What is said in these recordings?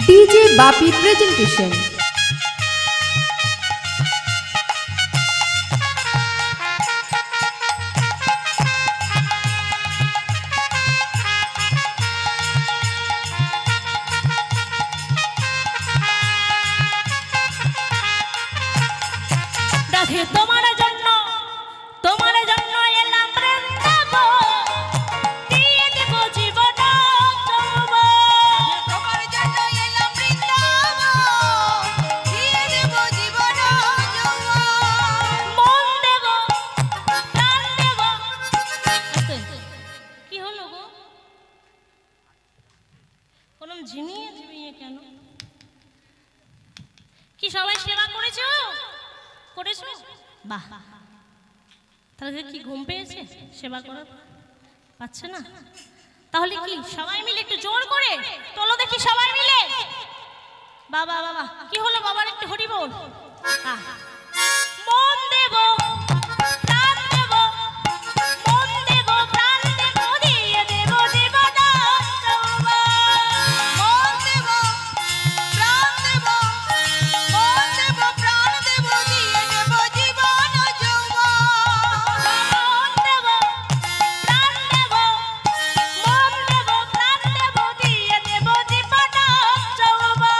DJ বাপি presentation. তোমার জন্য এলাম বৃন্দাবন, দিয়ে দেব জীবন যৌবন। তোমার জন্য এলাম বৃন্দাবন, দিয়ে দেব জীবন যৌবন। মন দেব, প্রাণ দেব। কি হলো গো? কোন ঝিমিয়ে ঝিমিয়ে কেন? কি সবাই সেবা করেছো? করেছো? বাহ, তাহলে কি ঘুম পেয়েছে? সেবা করার পাচ্ছে না? তাহলে কি সবাই মিলে একটু জোর করে তোলো দেখি, সবাই মিলে। বাবা বাবা, কি হলো বাবার? একটু হরি বল। মন দেব, প্রাণ দেব, মন দেব, প্রাণ দেব, দিয়ে দেব জীবন যৌবন। মন দেব, প্রাণ দেব, মন দেব, প্রাণ দেব, দিয়ে দেব জীবন যৌবন। মন দেব, প্রাণ দেব, মন দেব, প্রাণ দেব, দিয়ে দেব জীবন যৌবন।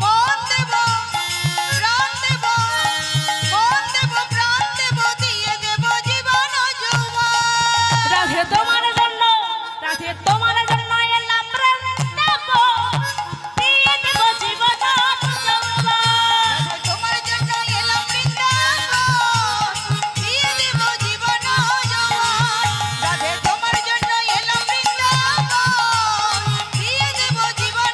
মন দেব, প্রাণ দেব, মন দেব, প্রাণ দেব, দিয়ে দেব জীবন যৌবন। রাধে তোমার জন্য, রাধে তোমার জন্য এলাম বৃন্দাবন, দিয়ে দেব জীবন যৌবন। রাধে তোমার জন্য এলাম বৃন্দাবন, দিয়ে দেব জীবন যৌবন। রাধে তোমার জন্য এলাম বৃন্দাবন, দিয়ে দেব জীবন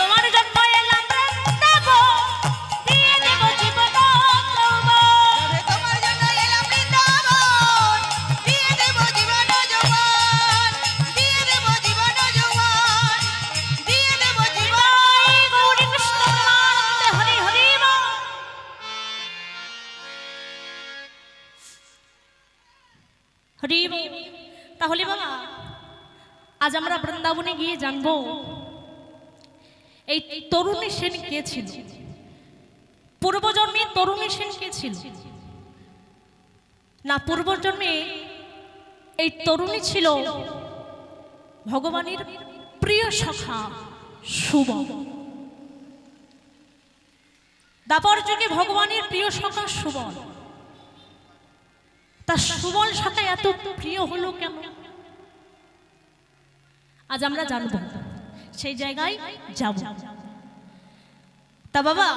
তোমার জন্য এলাম বৃন্দাবন, দিয়ে দেব জীবন যৌবন। রাধে তোমার জন্য এলাম বৃন্দাবন, দিয়ে দেব জীবন যৌবন। দিয়ে দেব জীবন যৌবন, দিয়ে দেব জীবন। গৌরী কৃষ্ণ প্রেমানন্দে হরি হরি বল। হরি বল। তাহলে বাবা, আজ আমরা বৃন্দাবনে গিয়ে জানবো এই তরুণী সেন কে ছিল, পূর্বজন্মে তরুণী সেন কে ছিল না, পূর্বজন্মে এই তরুণী ছিল ভগবানের প্রিয় সখা সুবল। দাপর যুগে ভগবানের প্রিয় সখা সুবল, তা সুবল সখা এত প্রিয় হলো কেন? আজ আমরা জানবো, সেই জায়গায় যাব। তা বাবা,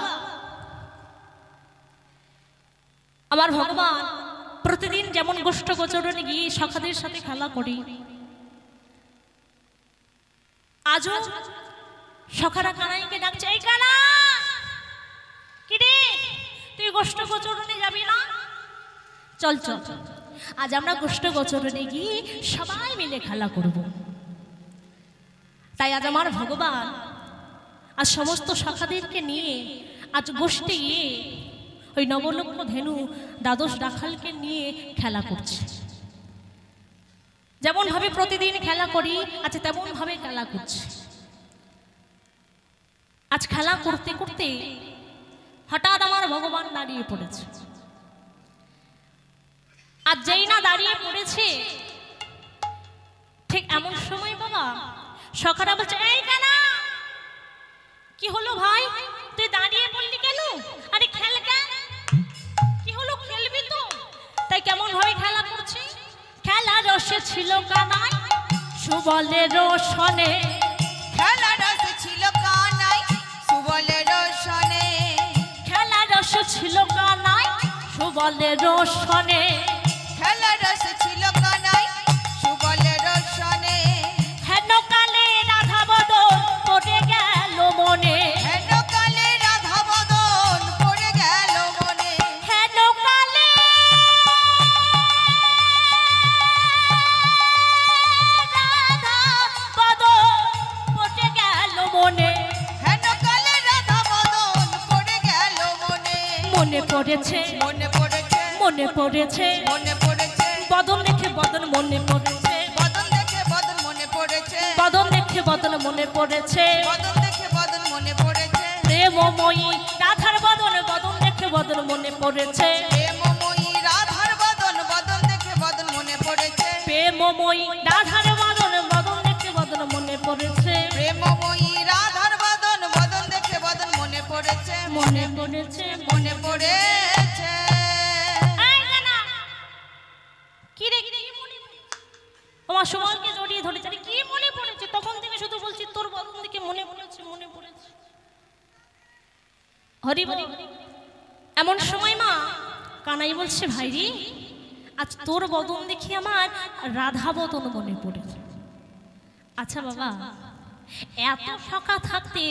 আমার ভগবান প্রতিদিন যেমন গোষ্ঠ গোচরণে গিয়ে সখাদের সাথে খেলা করি, আজও সখারা কানাইকে ডাকছে, এই কানা, কি রে তুই গোষ্ঠ গোচরণে যাবি না? চল চল, আজ আমরা গোষ্ঠ গোচরণে গিয়ে সবাই মিলে খেলা করব। তাই আজ আমার ভগবান আজ সমস্ত সখাদেরকে নিয়ে আজ গোষ্ঠী গিয়ে ওই নবলক্ষ ধেনু দ্বাদশ রাখালকে নিয়ে খেলা করছে। যেমন ভাবে প্রতিদিন খেলা করি, আজ তেমন ভাবে খেলা করছে। আজ খেলা করতে করতে হঠাৎ আমার ভগবান দাঁড়িয়ে পড়েছে। আজ যেই না দাঁড়িয়ে পড়েছে, ঠিক এমন সময় বাবা সখারা বলছে, এই কানা, কি হলো ভাই, তুই দাঁড়িয়ে পড়লি কেন? আরে খেল কেন? কি হলো, খেলবি তো? তাই কেমন ভাবে খেলা করছে? খেলা রসে ছিল কানাই সুবলের রসনে, খেলা রসে ছিল কানাই সুবলের রসনে, খেলা রস ছিল কানাই সুবলের রোশনে খেলার রস ছিল কানাই সুবলের রসনে হেন কালে রাধা বদন পড়ে গেল মনে হেন কালে রাধা বদন পড়ে গেল মনে হেন কালে রাধা বদন পড়ে গেল মনে হেন কালে রাধা বদন পড়ে গেল মনে মনে পড়েছে মনে পড়েছে মনে পড়েছে মনে পড়েছে বদন দেখে বদন মনে পড়েছে বদন দেখে বদন মনে পড়েছে বদন দেখে বদন মনে পড়েছে বদন দেখে বদন মনে পড়েছে প্রেমময়ী রাধার বদন বদন দেখে বদন মনে পড়েছে প্রেমময়ী রাধার বদন বদন দেখে বদন মনে পড়েছে প্রেমময়ী রাধার বদন বদন দেখে বদন মনে পড়েছে প্রেমময়ী রাধার বদন বদন দেখে বদন মনে পড়েছে মনে পড়েছে মনে পড়েছে এই গানা কি রে কি মনে আমার সুমনকে জড়িয়ে ধরেছে আরে কি মনে পড়েছে তখন থেকে শুধু বলছি তোর বদন দেখে মনে পড়েছে মনে পড়েছে হরি বল এমন সময় মা কানাই বলছে ভাই রে আজ তোর বদন দেখে আমার রাধা বদন মনে পড়েছে আচ্ছা বাবা এত সকা থাকতে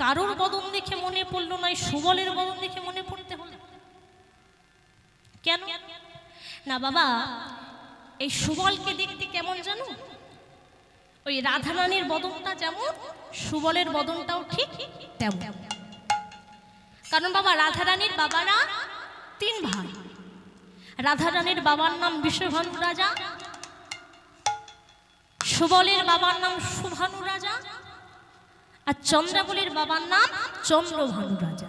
কারোর বদন দেখে মনে পড়লো না সুবলের বদন দেখে মনে পড়তে হলো কেন না বাবা এই সুবলকে দেখতে কেমন জানো ওই রাধারানীর বদনটা যেমন সুবলের বদনটাও ঠিক তেমন কারণ বাবা রাধারানীর বাবারা তিন ভাই রাধারানীর বাবার নাম বিশ্বভানু রাজা সুবলের বাবার নাম সুভানু রাজা আর চন্দ্রাবলীর বাবার নাম চন্দ্রভানু রাজা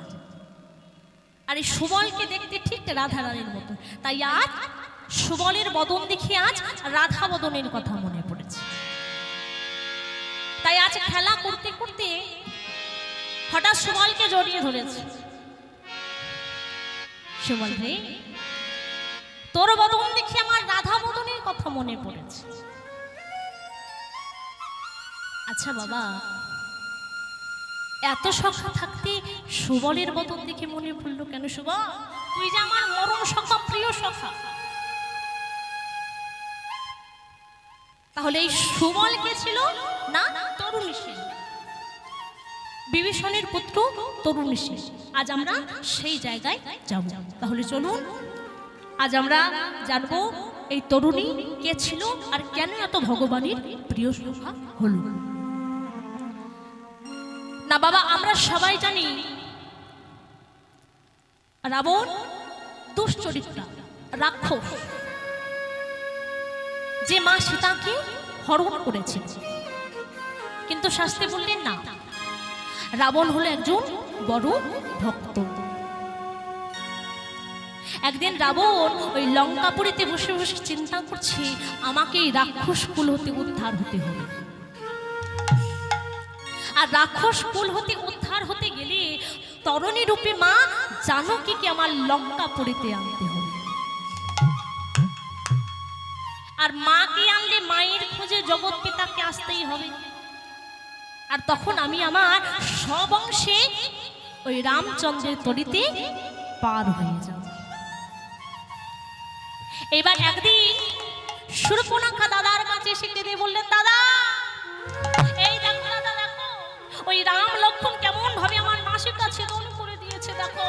আর এই সুবলকে দেখতে ঠিক রাধারানীর মতো তাই আজ সুবলের বদন দেখে আজ রাধা বদনের কথা মনে পড়েছে তাই আজ খেলা করতে করতে হঠাৎ সুবলকে জড়িয়ে ধরেছে সুবল রে তোর বদন দেখে আমার রাধা বদনের কথা মনে পড়েছে আচ্ছা বাবা এত সখা থাকতে সুবলের বদন দেখে মনে পড়লো কেন সুবল তুই যে আমার মরণ সখা প্রিয় সখা তাহলে এই সুবল কে ছিল না তরুণ সেন বিভীষণের পুত্র তরুণ সেন আজ আমরা সেই জায়গায় যাব তাহলে চলুন আজ আমরা জানবো এই তরুণী কে ছিল আর কেন এত ভগবানের প্রিয় সখা হলো না বাবা আমরা সবাই জানি রাবণ দুশ্চরিত্রা রাক্ষস যে মা সীতাকে হরণ করেছে কিন্তু শাস্ত্রে বললেন না রাবণ হলো একজন বড় ভক্ত একদিন রাবণ ওই লঙ্কাপুরীতে বসে বসে চিন্তা করছে আমাকে এই রাক্ষস কুল হতে উদ্ধার হতে হবে আর রাক্ষস কুল হতে উদ্ধার হতে গেলে তরুণী রূপে মা জানকীকে আমার লঙ্কাপুরীতে আনতে হবে আর মাকে আনলে মায়ের খোঁজে জগৎ পিতাকে আসতেই হবে আর তখন আমি আমার সব অংশে ওই রামচন্দ্রের তরিতে পার হয়ে যাব এবার একদিন শূর্পণখা দাদার কাছে এসে কেঁদে বললেন দাদা এই দেখো দাদা দেখো ওই রাম লক্ষ্মণ কেমন ভাবে আমার মাসির কাছে ছেদন করে দিয়েছে দেখো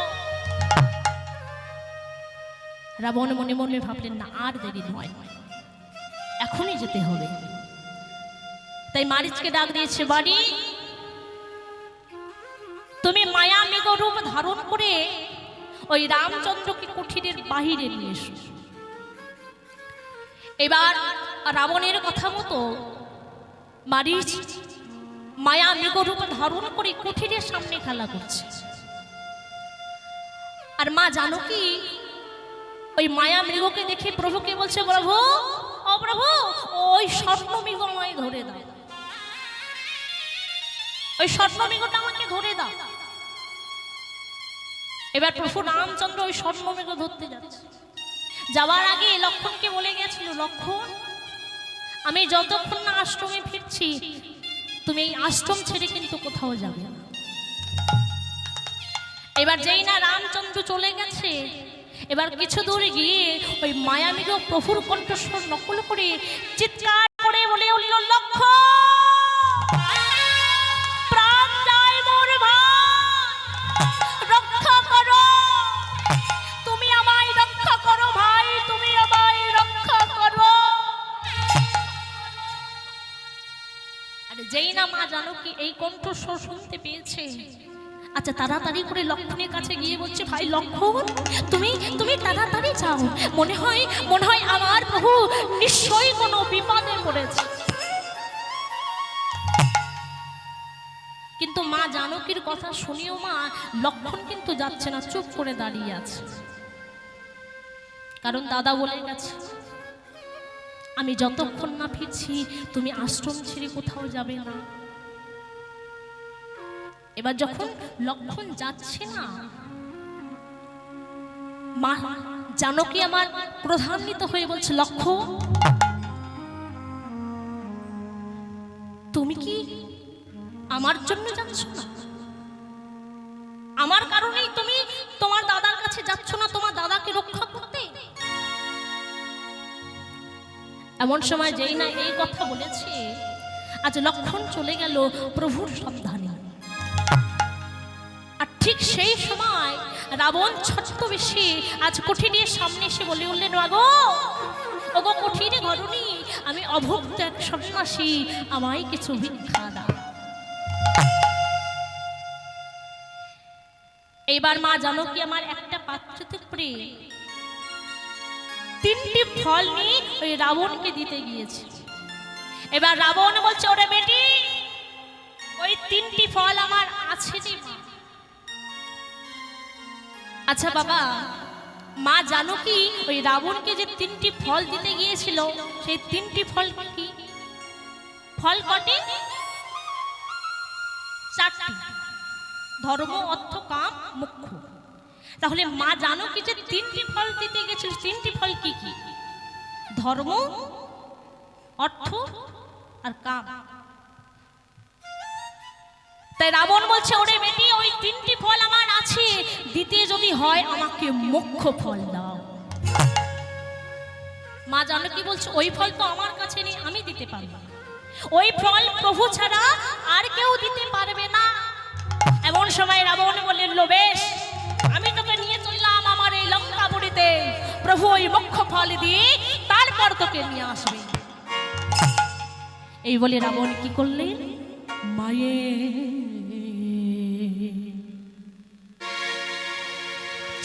রাবণ মনে মনে ভাবলেন না আর দেরি নয় এখনই যেতে হবে তাই মারিচকে ডাক দিয়েছে বাড়ি তুমি মায়া মেঘ রূপ ধারণ করে ওই রামচন্দ্রকে কুঠিরের বাহিরে নিয়ে এসো এবার রাবণের কথা মতো মারিচ মায়া মেঘ রূপ ধারণ করে কুঠিরের সামনে খেলা করছে আর মা জানকী ওই মায়া মৃগকে দেখে প্রভুকে বলছে প্রভু ও প্রভু ওই স্বর্ণ মৃগ আমায় ধরে দাও ওই স্বর্ণ মৃগটা আমাকে ধরে দাও এবার প্রভু রামচন্দ্র ওই স্বর্ণ মৃগ ধরতে যাচ্ছে যাওয়ার আগে লক্ষ্মণকে বলে গেছিল লক্ষ্মণ আমি যতক্ষণ না আশ্রমে ফিরছি তুমি এই আশ্রম ছেড়ে কিন্তু কোথাও যাবে না এবার যেই না রামচন্দ্র চলে গেছে এবার কিছু দূরে গিয়ে ওই মায়ামিগ প্রভুর কণ্ঠস্বর নকল করে চিৎকার করে বলে উঠল, লক্ষ্য প্রাণ যায় মোর ভাই, রক্ষা করো, তুমি আমায় রক্ষা করো ভাই, তুমি আমায় রক্ষা করো। আরে যেই না মা জানকী এই কণ্ঠস্বর শুনতে পেয়েছে, আচ্ছা তাড়াতাড়ি করে লক্ষণের কাছে গিয়ে বলছে, ভাই লক্ষণ, তুমি তুমি তাড়াতাড়ি যাও, মনে হয় আমার প্রভু নিশ্চয়ই কোনো বিপদে পড়েছে। কিন্তু মা জানকীর কথা শুনিও মা লক্ষণ কিন্তু যাচ্ছে না, চুপ করে দাঁড়িয়ে আছে। কারণ দাদা বলে গেছে, আমি যতক্ষণ না ফিরছি তুমি আশ্রম ছেড়ে কোথাও যাবে না। এবার যখন লক্ষণ যাচ্ছে না, মা জানকী আমার ক্রোধান্বিত হয়ে বলছে, লক্ষণ তুমি কি আমার জন্য যাচ্ছ না? আমার কারণেই তুমি তোমার দাদার কাছে যাচ্ছ না তোমার দাদাকে রক্ষা করতে? এমন সময় যেই না এই কথা বলেছে, আজ লক্ষণ চলে গেল প্রভুর সাবধানে। আর ঠিক সেই সময় রাবণ ছদ্মবেশে আজ কুঠিরের সামনে এসে বলে উঠলেন, মাগো ওগো কুঠিরে ঘরণী, আমি অভুক্ত এক সন্ন্যাসী, আমায় কিছু ভিক্ষা দাও। এইবার মা জানকী আমার একটা পাত্রতে করে 3টি ফল নিয়ে ওই রাবণকে দিতে গিয়েছে। এবার রাবণ বলছে, ওরে বেটি, ওই 3টি ফল আমার আছে রে। আচ্ছা বাবা, মা জানকী ওই রাবণকে যে 3টি ফল দিতে গিয়েছিল, সেই 3টি ফল কি? ফল কটি? 4টি, ধর্ম, অর্থ, কাম, মোক্ষ। তাহলে মা জানকী যে 3টি ফল দিতে গেছিল, 3টি ফল কি কি? ধর্ম, অর্থ আর কাম। তাই রাবণ বলছে, ওরে বেটি, ওই 3টি ফল আমার আছে, দিতে যদি হয় আমাকে মোক্ষ ফল দাও। মা জানকী বলছে, ওই ফল তো আমার কাছে নেই, আমি দিতে পারব না। ওই ফল প্রভু ছাড়া আর কেউ দিতে পারবে না। এমন সময় রাবণ বললেন, বেশ, আমি তোকে নিয়ে চললাম আমার এই লঙ্কাপুরীতে, প্রভু ওই মোক্ষ ফল দিয়ে তারপর তোকে নিয়ে আসবে। এই বলে রাবণ কি করলেন, মায়ে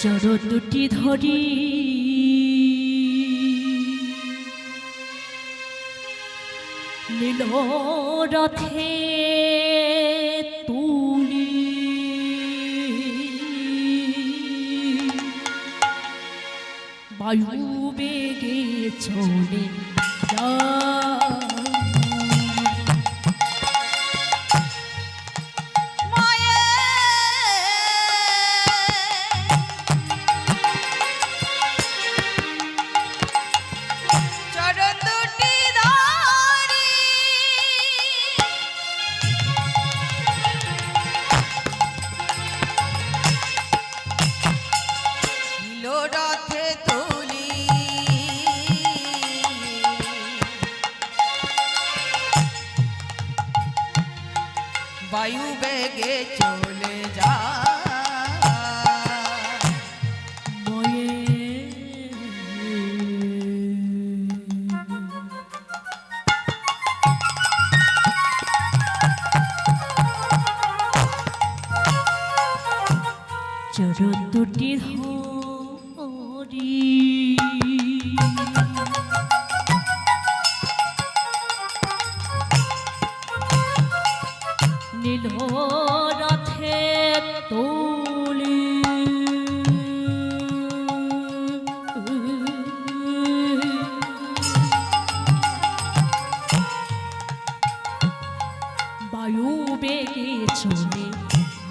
চর দুটি ধরি নীল রথে তুলি বায়ু বেগে চলে বায়ু বেগে চলে যা। চরণ দুটি ধরি নীল রথে তুলি বায়ু বেগে চলে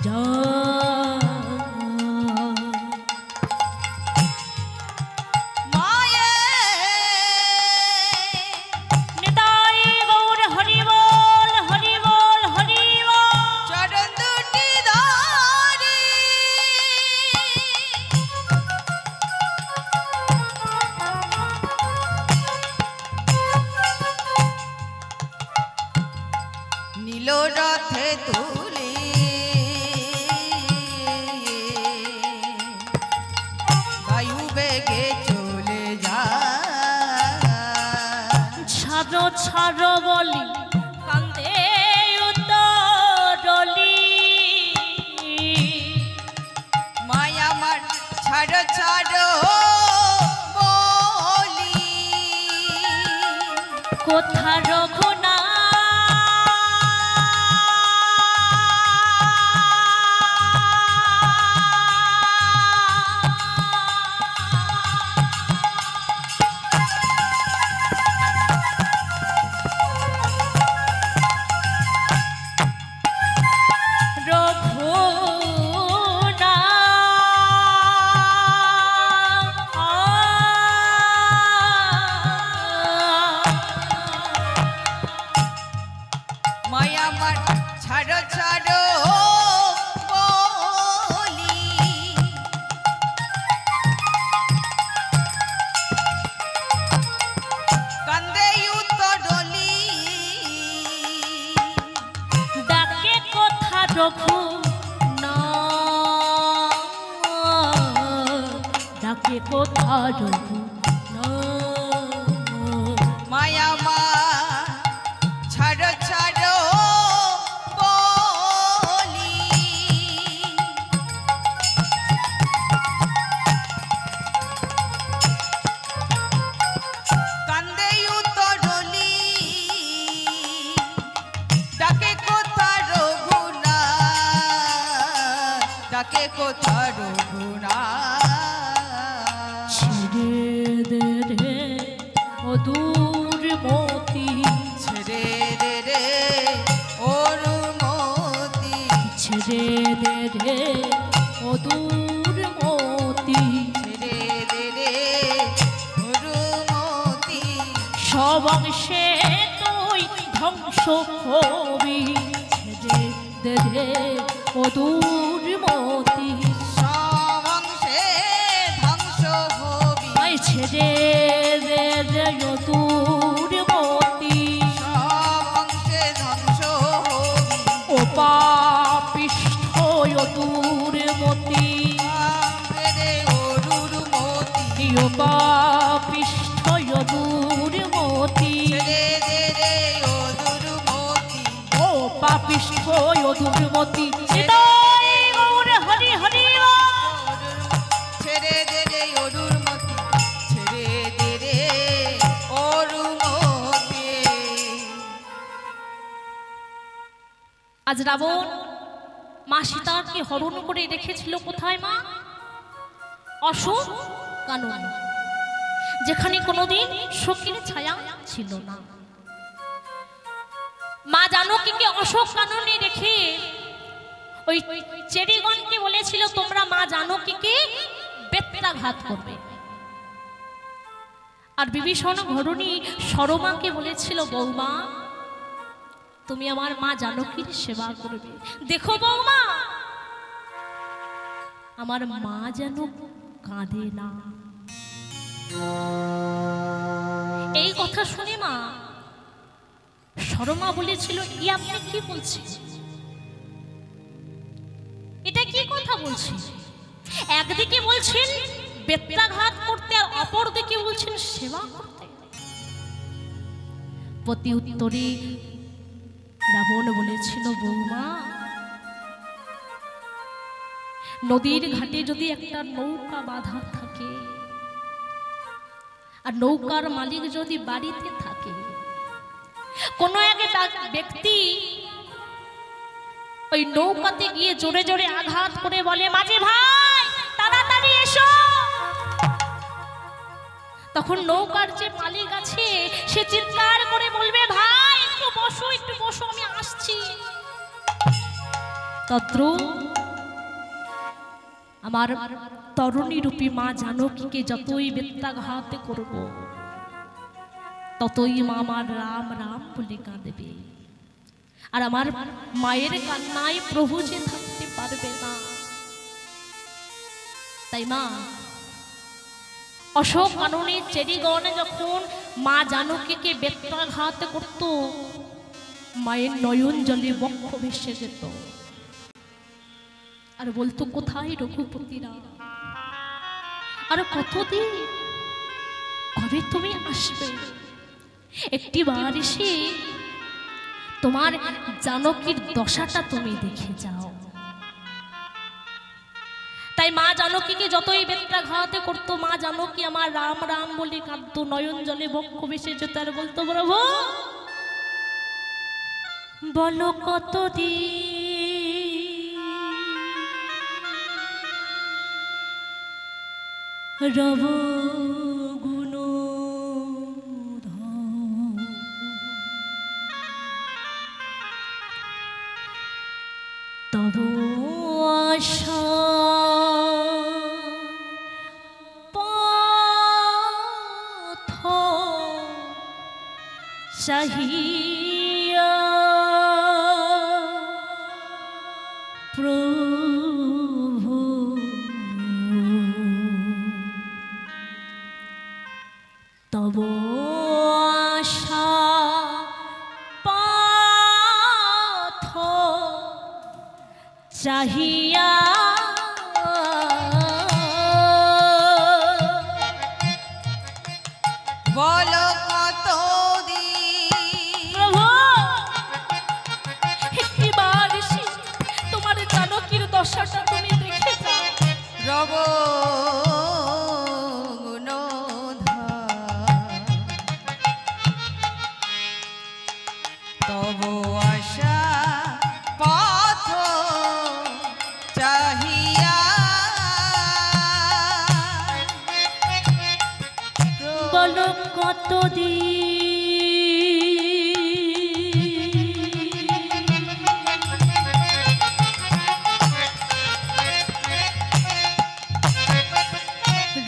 যা। তুলি বায়ু বেগে চলে যায় ছাড়ো ছাড়ো বলি কান্দে উত্তরলি মায়া আমার ছাড়ো ছাড়ো বলি কোথা রঘুনা মায়া আমার ছাড়ো ছাড়ো বলি কান্দে উত্তরলি ডাকে কোথা রঘু না ডাকে কোথা রঘু না মায়া মা ছাড়ো ছাড়ো বলি কান্দে উত্তরলি ডাকে কোথা রঘুনা ডাকে কোথা রঘুনা ছেড়ে দে রে অদূর মতি ছেড়ে দে রে অরুমতি ছেড়ে দে রে অদূর মতি ছেড়ে দে রে অরুমতি সব অংশে তুই ধ্বংস হবি ছেড়ে দে রে অদূর মতি সব অংশে ধ্বংস হবি আই ছেড়ে দে রে অদূর মতি সব অংশে ধ্বংস হবি ও পাপিষ্ঠ অদূর মতি রে অরুমতি ও পাপিষ্ঠ অদূর মতি ছেড়ে দে রে অরুমতি ও পাপিষ্ঠ অদূর মতি হৃদয় গৌর হরি হরি ছেড়ে দে রে অরুমতি ছেড়ে দে রে অরুমতি আজ রাবণ মা সীতাকে হরণ করে রেখেছিল কোথায় মা অশোক কানন যেখানে কোনোদিন শোকের ছায়া ছিল না মা জানকীকে অশোক কাননে রেখে ওই চেরিগণকে বলেছিল তোমরা মা জানকীকে বেত্রাঘাত করবে আর বিভীষণ ঘরণী সরমাকে বলেছিল বৌমা তুমি আমার মা জানকীর সেবা করবে দেখো বৌমা আমার মা যেন কাঁদে না এই কথা শুনে মা সরমা বলেছিল ই আপনি কি বলছেন এটা কি কথা বলছেন একদিকে বলছেন বেত্রাঘাত করতে আর অপর দিকে বলছেন সেবা করতে প্রতি উত্তরে রাবণ বলেছিল বৌমা নদীর ঘাটে যদি একটা নৌকা বাঁধা থাকে আর নৌকার মালিক যদি বাড়িতে থাকে কোন এক ব্যক্তি ওই নৌকাতে গিয়ে জোরে জোরে আঘাত করে বলে মাঝি ভাই তাড়াতাড়ি এসো তখন নৌকার যে মালিক আছে সে চিৎকার করে বলবে ভাই একটু বসো আমি আসছি তত্র আমার তরুণী রূপী মা জানকীকে যতই বেত্রাঘাত করব ততই মা আমার রাম রাম বলে কাঁদবে আর আমার মায়ের কান্নায় প্রভু যে থাকতে পারবে না তাই মা অশোক কাননে চেরিগণ যখন মা জানকীকে বেত্রাঘাত করত মায়ের নয়ন জলে বক্ষ ভেসে যেত আর বলতো কোথায় রঘুপতিরা, আর কতদিন, কবে তুমি আসবে, একটি বার এসে তোমার জানকীর দশাটা তুমি দেখে যাও। তাই মা জানকীকে যতই বেত্রাঘাত করতো, মা জানকী আমার রাম রাম বলে কাঁদতো, নয়ন জলে বক্ষ ভেসে যেত আর বলতো প্রভু বলো কতদিন রব গুণধর, তব আশা পথ চাহিয়া প্রভু তব আশা পথ চাহিয়া বলো কতদিন একটিবার এসে তোমার জানকীর দশাটা তুমি দেখে যাও। রব তব আশা পথ চাহিয়া বলো কতদিন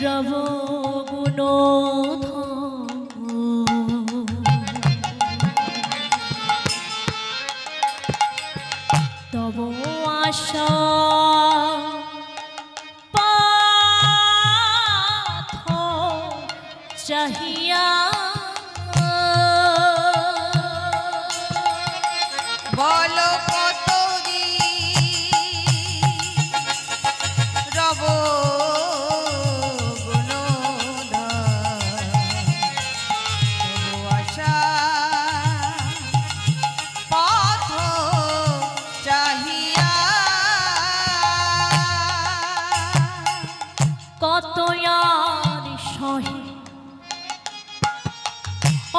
রব গুণধর, তব আশা পথ চাহিয়া বলো কতদিন রব গুণধর, তব আশা পথ চাহিয়া কত আর সহে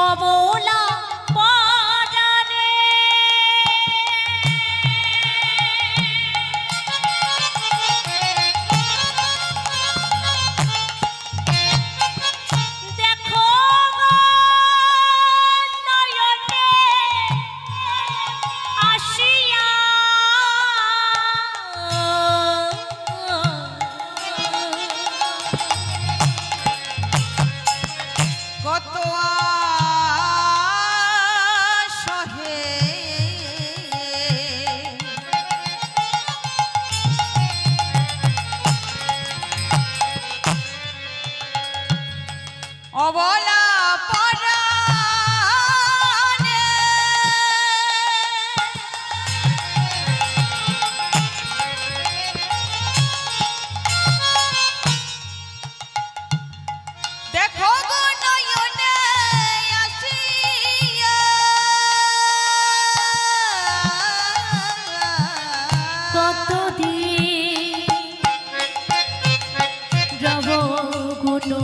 অবলা পরাণে, দেখো গো নয়নে আসিয়া কত সহে অবলা পরাণে, দেখো গো নয়নে আসিয়া কতদিন রব গুণধর,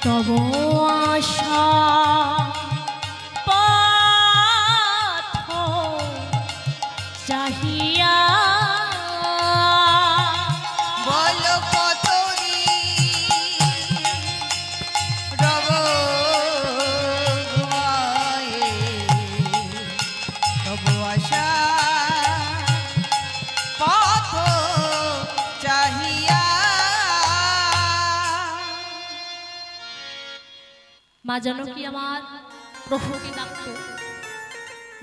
তব আশা পথ চাহিয়া বলো কতদিন রব ঘুমায়ে, তবু আশা পথ চাহিয়া মা জানকী আমার প্রভুকে ডাকতো,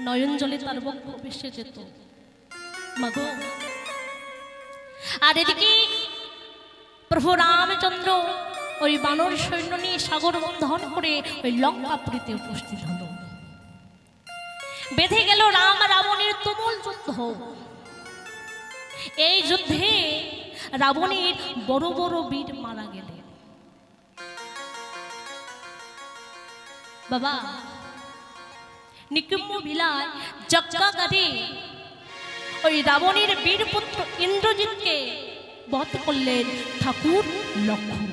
নয়ন জলে তার বক্ষ ভেসে যেত। মাগো, আর এদিকে প্রভু রামচন্দ্র ওই বানর সৈন্য নিয়ে সাগর বন্ধন করে ওই লঙ্কাপুরীতে উপস্থিত হলো। বেঁধে গেল রাম রাবণের তুমুল যুদ্ধ। এই যুদ্ধে রাবণের বড় বড় বীর মারা গেলেন। বাবা নিকুম্ভ ভিলায় যজ্ঞাগারে ওই রাবণের বীরপুত্র ইন্দ্রজিৎকে বধ করলেন ঠাকুর লক্ষ্মণ।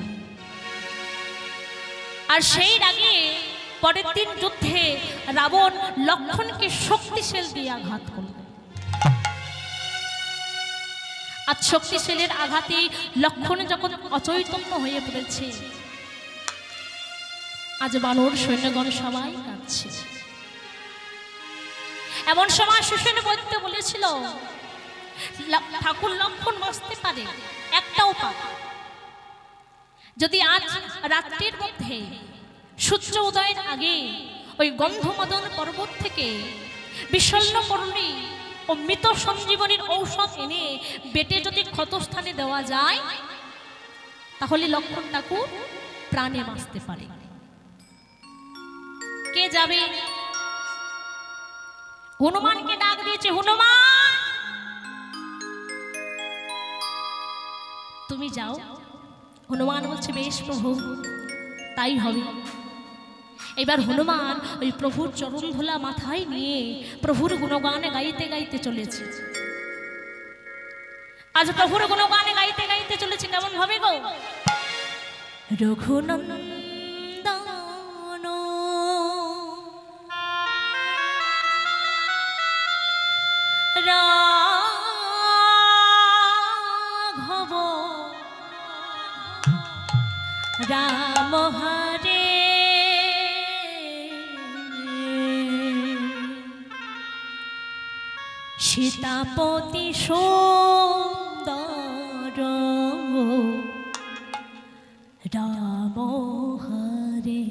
আর সেই আগে পরের দিন যুদ্ধে রাবণ লক্ষ্মণকে শক্তিশাল দিয়ে আঘাত করল। আজ শক্তিশালের আঘাতে লক্ষ্মণ যখন অচৈতন্য হয়ে পড়েছে, আজ বানর সৈন্যগণ সবাই কাঁদছে। এমন সময় সুসেন বৈদ্য বলেছিল, ঠাকুর লক্ষ্মণ বাঁচতে পারে একটা উপায়, যদি আজ রাত্রির মধ্যে সূর্য উদয়ের আগে ওই গন্ধমদন পর্বত থেকে বিষণ্ণ করুণী ও মৃত সঞ্জীবনীর ঔষধ এনে বেটে যদি ক্ষতস্থানে দেওয়া যায়, তাহলে লক্ষ্মণ ঠাকুর প্রাণে বাঁচতে পারে। কে যাবে? হনুমানকে ডাক দিয়েছে, হনুমান তুমি যাও। হনুমান বলছে, বেশ প্রভু, তাই হবে। এবার হনুমান ওই প্রভুর চরণ ধুলা মাথায় নিয়ে প্রভুর গুণগান গাইতে গাইতে চলেছে। আজ প্রভুর গুণগান গাইতে গাইতে চলেছে কেমন ভাবে গো? রঘুনন্দন রাঘব রাম হরে সীতাপতি সুন্দর রাম হরে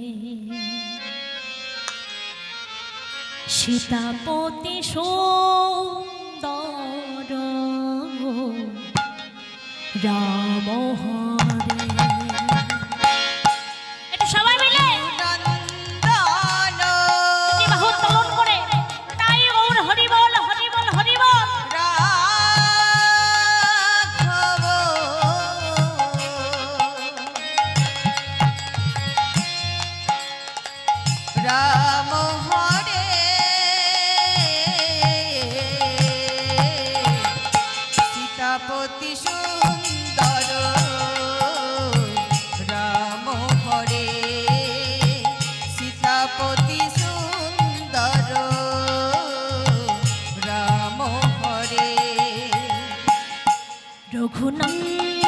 সীতাপতি সুন্দর রাম হরে। এটা সবাই মিলে বাহু উত্তোলন করে তাই গৌর হরি বল হরি বল হরি বল। রাম হরে সীতাপতি সুন্দর রাম হরে সীতাপতি সুন্দর রাম হরে রঘুনন্দন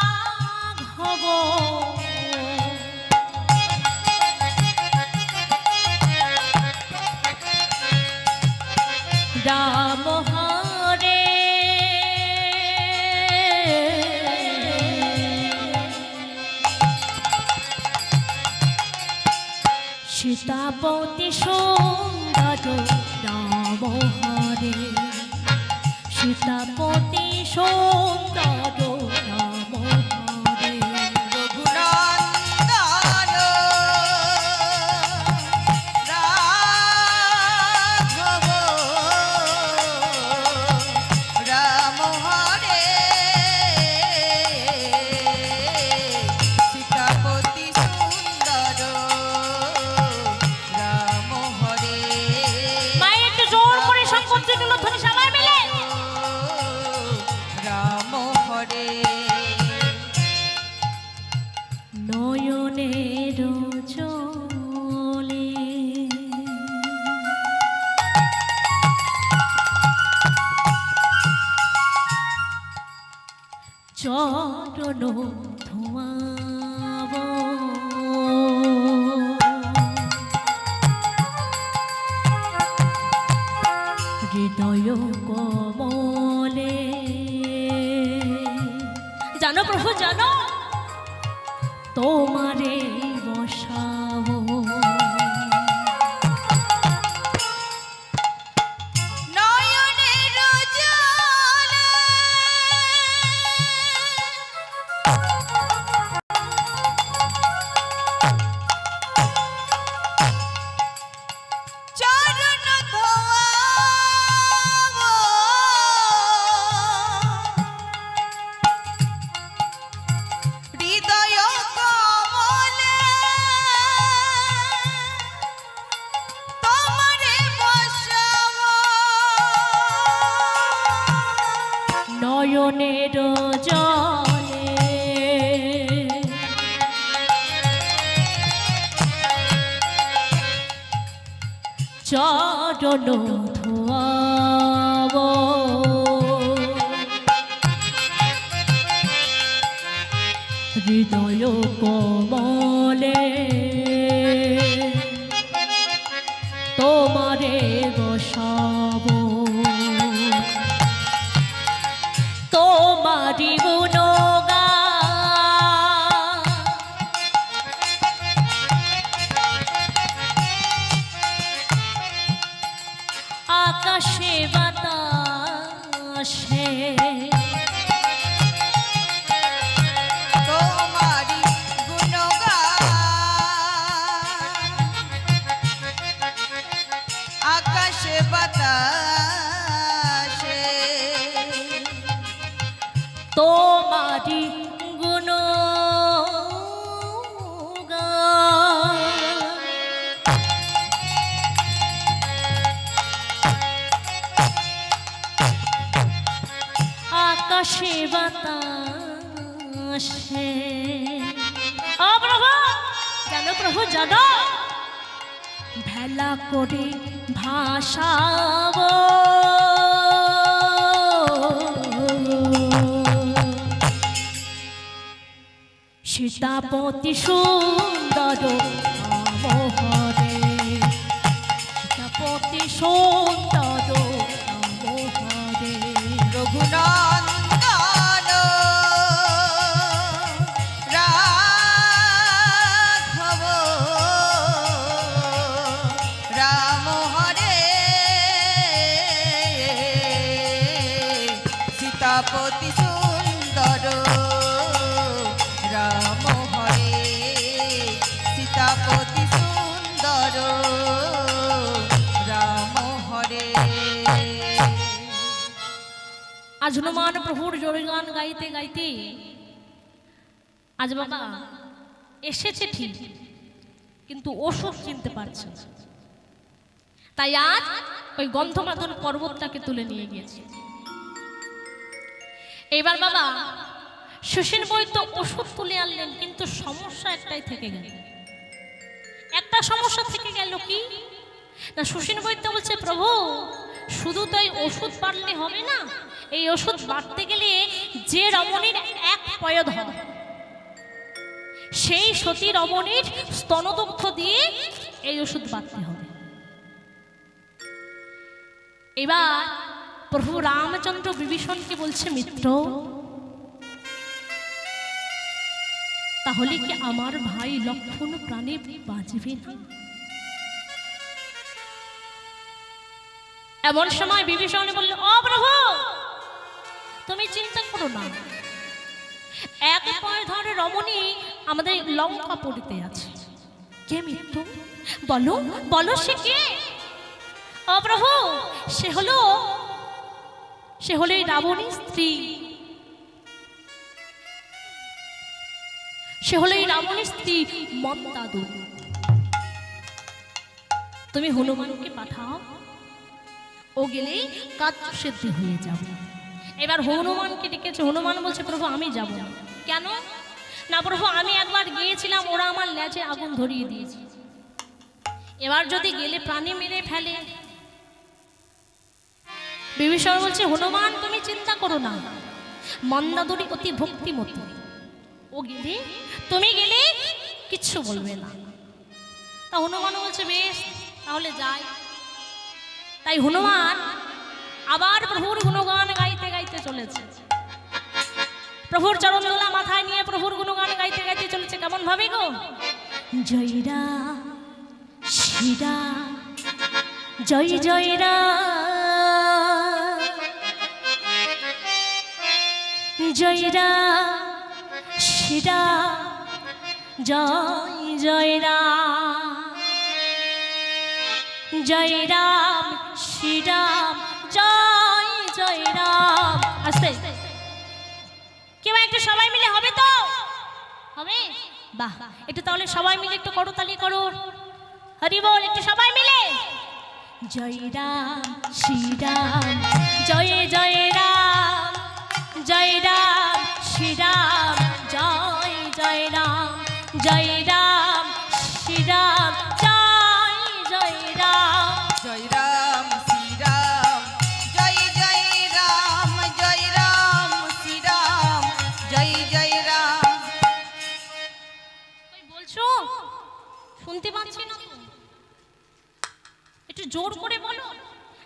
রাঘব রাম হরে সীতাপতি সুন্দর রাম হরে সীতাপতি সুন্দর রাম হরে। রঘুনন্দন রাঘব রাম হরে সীতাপতি সুন্দর রাম হরে। মায়ের একটু জোর করে সংকল্প দিল ধরে সবাই মিলে রাম হরে নয়নের জলে চরণ ধোয়াব হৃদয় কমলে। জানো প্রভু জানো, তোমারে বসাবো চরণ ধোয়াব হৃদয় কমলে তোমারে বসাব তোমারি গুণগান আকাশে বাতাসে তোমারি গুণগান আকাশে বাতাসে তোমারি গুণ আকাশে বাতাসে ও প্রভু জানো প্রভু জানো ভেলা করে ভাসাবো সীতাপতি সুন্দর মোহরে সীতাপতি সুন্দর মোহরে রঘুনন্দন রাঘব রাম হরে সীতাপতি সুন্দর রাম হরে সীতাপতি সুন্দর রাম হরে। আজ হনুমান প্রভুর জয়গান গাইতে গাইতে আজ বাবা এসেছে ঠিক কিন্তু ওষুধ চিনতে পারছে না। তাই আজ ওই গন্ধমাদন পর্বতটাকে তুলে নিয়ে গিয়েছে। এবার বাবা সুসেন বৈদ্য ওষুধ তুলে আনলেন কিন্তু সমস্যা একটাই থেকে গেল। একটা সমস্যা থেকে গেল কি না, সুসেন বৈদ্য বলছে প্রভু শুধু তো এই ওষুধ বাড়লে হবে না, এই ওষুধ বাড়তে গেলে যে রমণীর এক পয়দ হবে সেই সতী রমণীর স্তনদগ্ধ দিয়ে এই ওষুধ বাড়তে হবে। এবার প্রভু রামচন্দ্র বিভীষণকে বলছে মিত্র তাহলে কি আমার ভাই লক্ষ্মণ প্রাণে বাঁচবে না? এমন সময় বিভীষণ বলল ও প্রভু তুমি চিন্তা করো না, এক পায়ে ধরে রমণী আমাদের লঙ্কা পড়িতে আছে। কে মিত্র বলো বলো সে কে? ও প্রভু সে হলো এই রাবণীর স্ত্রী, সে হলো এই রাবণীর স্ত্রী মন্দাদুরী। তুমি হনুমানকে পাঠাও, ও গেলেই কাজ সিদ্ধি হয়ে যাবে। এবার হনুমানকে ডেকেছে। হনুমান বলছে প্রভু আমি যাব না। কেন না প্রভু আমি একবার গিয়েছিলাম, ওরা আমার লেজে আগুন ধরিয়ে দিয়েছে, এবার যদি গেলে প্রাণী মেরে ফেলে। বিভীষণ বলছে হনুমান তুমি চিন্তা করো না, মন্দাদুরী অতি ভক্তিমতী, ও গেলে তুমি গেলে কিচ্ছু বলবে না। তা হনুমান বলছে বেশ তাহলে যাই। তাই হনুমান আবার প্রভুর গুণগান গাইতে গাইতে চলেছে। প্রভুর চরণ দোলা মাথায় নিয়ে প্রভুর গুণগান গাইতে গাইতে চলেছে। কেমন ভাবে গো জয়রা শিরা জয় জয়রা জয়রা শিরা জয় জয়রা জয় রাম শ্রীরাম জয় জয় রাম। আস্তে কেউ একটু সবাই মিলে হবে তো হবে? বাহ একটু তাহলে সবাই মিলে একটু করতালি করো, হরি বল একটু সবাই মিলে। জয় রাম শ্রীরাম জয় জয় রাম জয় রাম শ্রীরাম জয় জয় রাম জয় রাম শ্রীরাম জয় জয় রাম শুনতে পাচ্ছি না তো। একটু জোর করে বলো।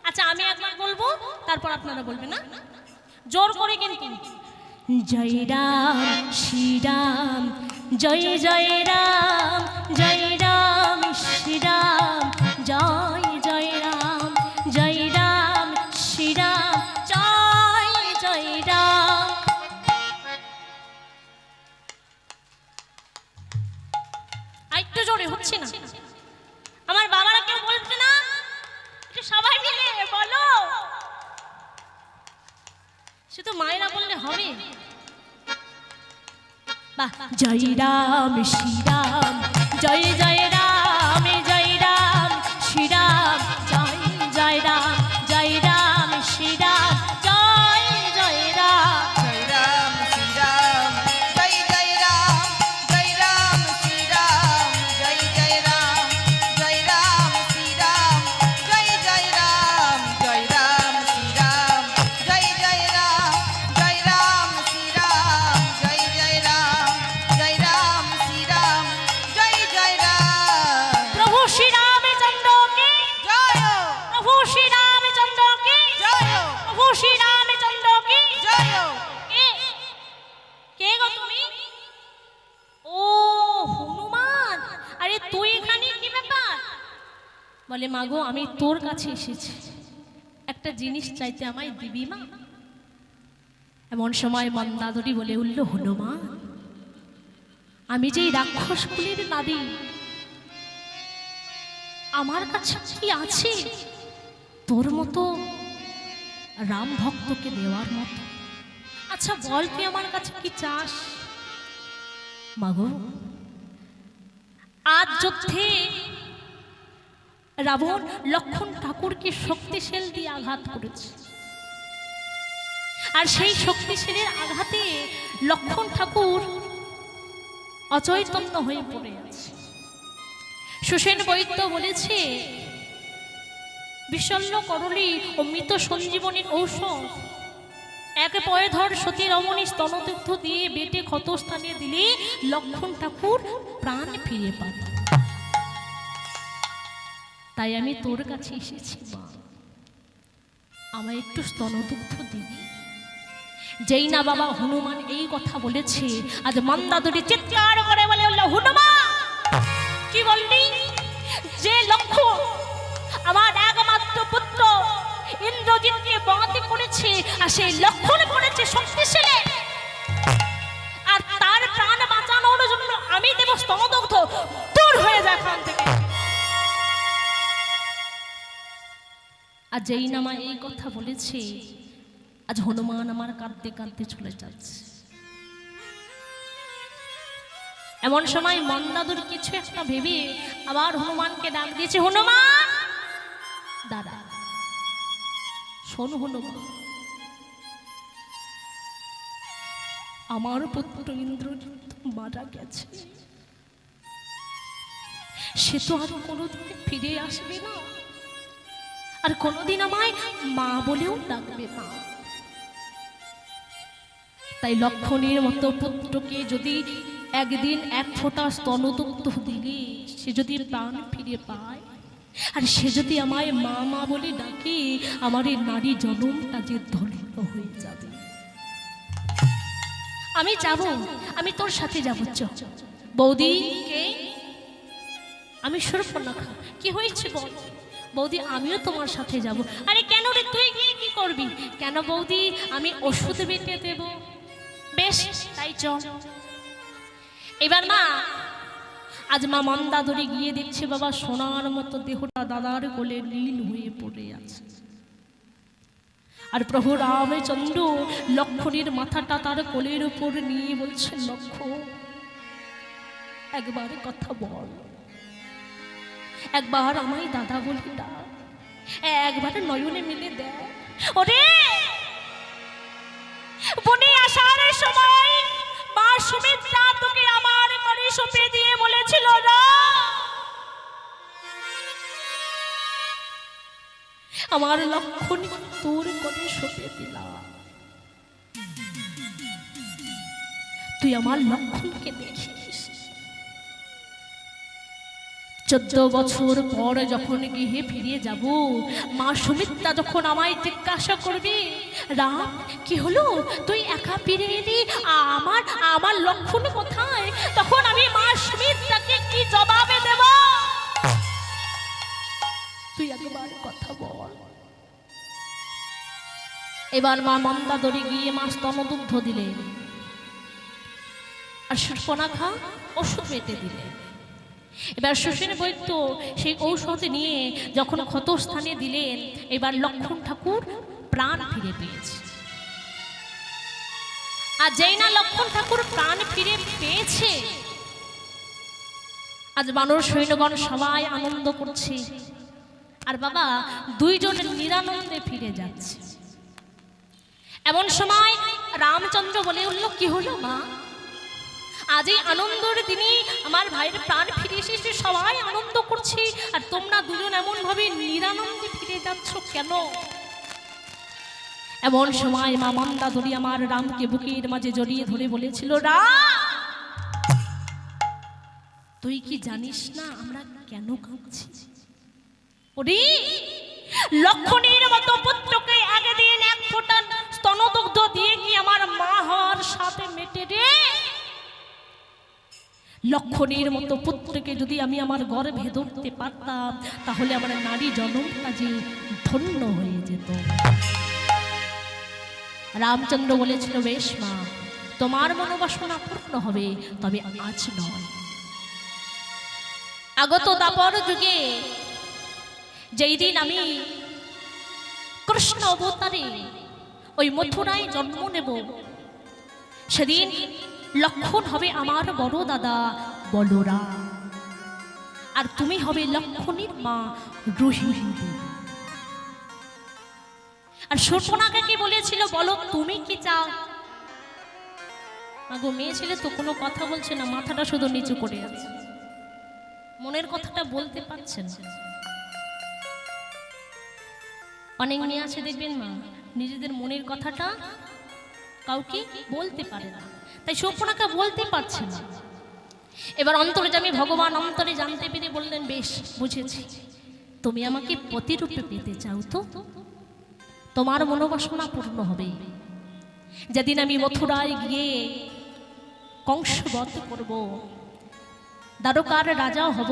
আচ্ছা আমি একবার বলবো, তারপর আপনারা বলবেন না, জোর করে কিন্তু। জয় রাম শ্রীরাম, জয় জয় রাম, জয় রাম শ্রীরাম, জয় জয় রাম, জয় রাম শ্রীরাম, জয় জয় রাম। একটু জোরে হচ্ছে না। আমার বাবারা কেউ বলছে না, একটু সবাই মিলে বলো। শুধু মায়েরা বললে হবে? বাহ। জয় রাম শ্রীরাম, জয় জয় রাম, জয় রাম শ্রীরাম, জয় জয় রাম, জয় রাম শ্রীরাম, জয় জয় রাম। জয় রাম শ্রীরাম, জয় জয় রাম, জয় রাম শ্রীরাম, জয় জয় রাম, জয় রাম শ্রীরাম, জয় জয় রাম, জয় রাম শ্রীরাম, জয় জয় রাম, জয় রাম শ্রীরাম, জয় জয় রাম, জয় রাম শ্রীরাম, জয় জয় রাম। প্রভু শ্রী রামচন্দ্র কি জয় হো, প্রভু শ্রী রামচন্দ্র কি জয় হো, প্রভু শ্রী রামচন্দ্র কি জয় হো। কে কে গো তুমি? ও হনুমান, আরে তুই এখানে কি ব্যাপার? বলে মাগো আমি তোর কাছে এসেছি, একটা জিনিস চাইতে আমায় দিবি মা? এমন সময় মন্দাদরি বলে উঠল, হনুমান আমি যে রাক্ষসকুলের নারী, আমার কাছে কি আছে তোর মতো রাম ভক্তকে দেওয়ার মতো? আচ্ছা বল তুই আমার কাছে কি চাস? মাগো আজ যুদ্ধে রাবণ লক্ষণ ঠাকুরকে শক্তিশাল দিয়ে আঘাত করেছে, আর সেই শক্তিশালের আঘাতে লক্ষণ ঠাকুর অচৈতন্য হয়ে পড়ে আছে। সুসেন বৈদ্য বলেছে বিষণ্ণ করলি ও মৃত সঞ্জীবনীর ঔষধ এক পয়ে ধর সতী রমণী স্তনতীর্থ দিয়ে বেটে ক্ষতস্থানে দিলে লক্ষণ ঠাকুর প্রাণ ফিরে পাবে। তাই আমি তোর কাছে এসেছি মা, আমায় একটু স্তনতীর্থ দিবি? যেই না বাবা হনুমান এই কথা বলেছে, আজ মন্দাদরি চিৎকার করে বলে উঠল, হনুমান কি বললি? যে লক্ষ্য আমার একমাত্র পুত্র ইন্দ্রজিৎকে বাঁধি করেছে, আর সেই লক্ষণ করেছে শক্তিশালী, আর তার প্রাণ বাঁচানোর জন্য আমি দেব স্তনদগ্ধ, দূর হয়ে যায় এখান থেকে। আর যেই নামা এই কথা বলেছে, আজ হনুমান আমার কাঁদতে কাঁদতে চলে যাচ্ছে। এমন সময় মন্দাদুর কিছু একটা ভেবে আবার হনুমানকে ডাক দিয়েছে, হনুমান দাদা শোন, হনুমান আমার পুত্র ইন্দ্রজিৎ মারা গেছে, সে তো আর কোনোদিন ফিরে আসবে না, আর কোনোদিন আমায় মা বলেও ডাকবে না। তাই লক্ষণের মতো পুত্রকে যদি একদিন এক ফোঁটা স্তনদগ্ধ দিলে সে যদি প্রাণ ফিরে পায়, আর সে যদি আমায় মা মা বলে ডাকে, আমার এই নারী জনমটা যে ধন্য হয়ে যাবে। আমি যাব, আমি তোর সাথে যাব। বৌদি কে? আমি সুর্পনখা। কি হয়েছে বল? বৌদি আমিও তোমার সাথে যাব। আরে কেন রে, তুই গিয়ে কি করবি? কেন বৌদি, আমি ওষুধ বেটে দেব। বেশ তাই চল। এবার মা, আজ মা মন্দাদরি গিয়ে দেখছে বাবা সোনার মতো দেহটা দাদার কোলে নীল হয়ে পড়ে আছে, আর প্রভু রামচন্দ্র লক্ষণের মাথাটা তার কোলের উপর নিয়ে বলছে, লক্ষ্য একবার কথা বল, একবার আমায় দাদা বলি ডাক, একবার নয়নে মিলে দেয়। ওরে বনে আসার সময় মা সুমিত্রা তোকে আমার করে সঁপে দিয়ে বলেছিল না, আমার লক্ষণ তোর করে সঁপে দিলাম, তুই আমার লক্ষণকে দেখিস। 14 বছর পর যখন গৃহে ফিরে যাব, মা সুমিত্রা যখন আমায় জিজ্ঞাসা করবে, রাম কি হলো, তুই একা ফিরে এলি, আমার লক্ষণ কোথায়, তখন আমি মা সুমিত্রাকে কি জবাবে দেব? তুই একবার কথা বল। এবার মা মন্দাদরি গিয়ে মা স্তনদুগ্ধ দিলেন, আর শূর্পণখা ওষুধ বেটে দিলেন। এবার শ্বশুর বৈদ্য সেই ঔষধ নিয়ে যখন ক্ষতস্থানে দিলেন, এবার লক্ষ্মণ ঠাকুর প্রাণ ফিরে পেয়েছে। আর যেই না লক্ষ্মণ ঠাকুর প্রাণ ফিরে পেয়েছে, আজ বানর সৈন্যগণ সবাই আনন্দ করছে, আর বাবা দুইজন নিরানন্দে ফিরে যাচ্ছে। এমন সময় রামচন্দ্র বলে উঠল, কি হলো মা, আজ এই আনন্দের দিনে আমার ভাইয়ের প্রাণ ফিরে এসেছে, সবাই আনন্দ করছে, আর তোমরা দুজন এমন ভাবে নিরানন্দে ফিরে যাচ্ছ কেন? এমন সময় মা মন্দাদরি আমার রামকে বুকের মাঝে জড়িয়ে ধরে বলেছিল, রাম তুই কি জানিস না আমরা কেন কাঁদছি? ওরে লক্ষণের মতো পুত্রকে একদিন এক ফোঁটা স্তনদুগ্ধ দিয়ে কি আমার মা হওয়ার সাথে মেটে রে? লক্ষণের মতো পুত্রকে যদি আমি আমার গর্ভে ধরতে পারতাম, তাহলে আমার নারী জন্মটা যে ধন্য হয়ে যেত। রামচন্দ্র বলেছিল, বেশ মা, তোমার মনোবাসনা পূর্ণ হবে, তবে আজ নয়। আগত দাপর যুগে যেই দিন আমি কৃষ্ণ অবতারে ওই মথুরায় জন্ম নেব, সেদিন লক্ষণ হবে আমার বড় দাদা বলরাম, আর তুমি হবে লক্ষণীর মা রোহিণী। আর শূর্পণখাকে বলেছিল, বলো তুমি কি চাও? আগো মেয়ে ছেলে তো কোনো কথা বলছে না, মাথাটা শুধু নিচু করে আছে, মনের কথাটা বলতে পারছেন। অনেক মেয়ে আছে দেখবেন মা, নিজেদের মনের কথাটা কাউকে বলতে পারে না, তাই শূর্পণখা বলতে পারছে না। এবার অন্তর্যামী ভগবান অন্তরে জানতে পেরে বললেন, বেশ বুঝেছি, তুমি আমাকে পতিরূপে পেতে চাও তো, তোমার মনোবাসনা পূর্ণ হবে। যেদিন আমি মথুরায় গিয়ে কংসবধ করব, দ্বারকার রাজা হব,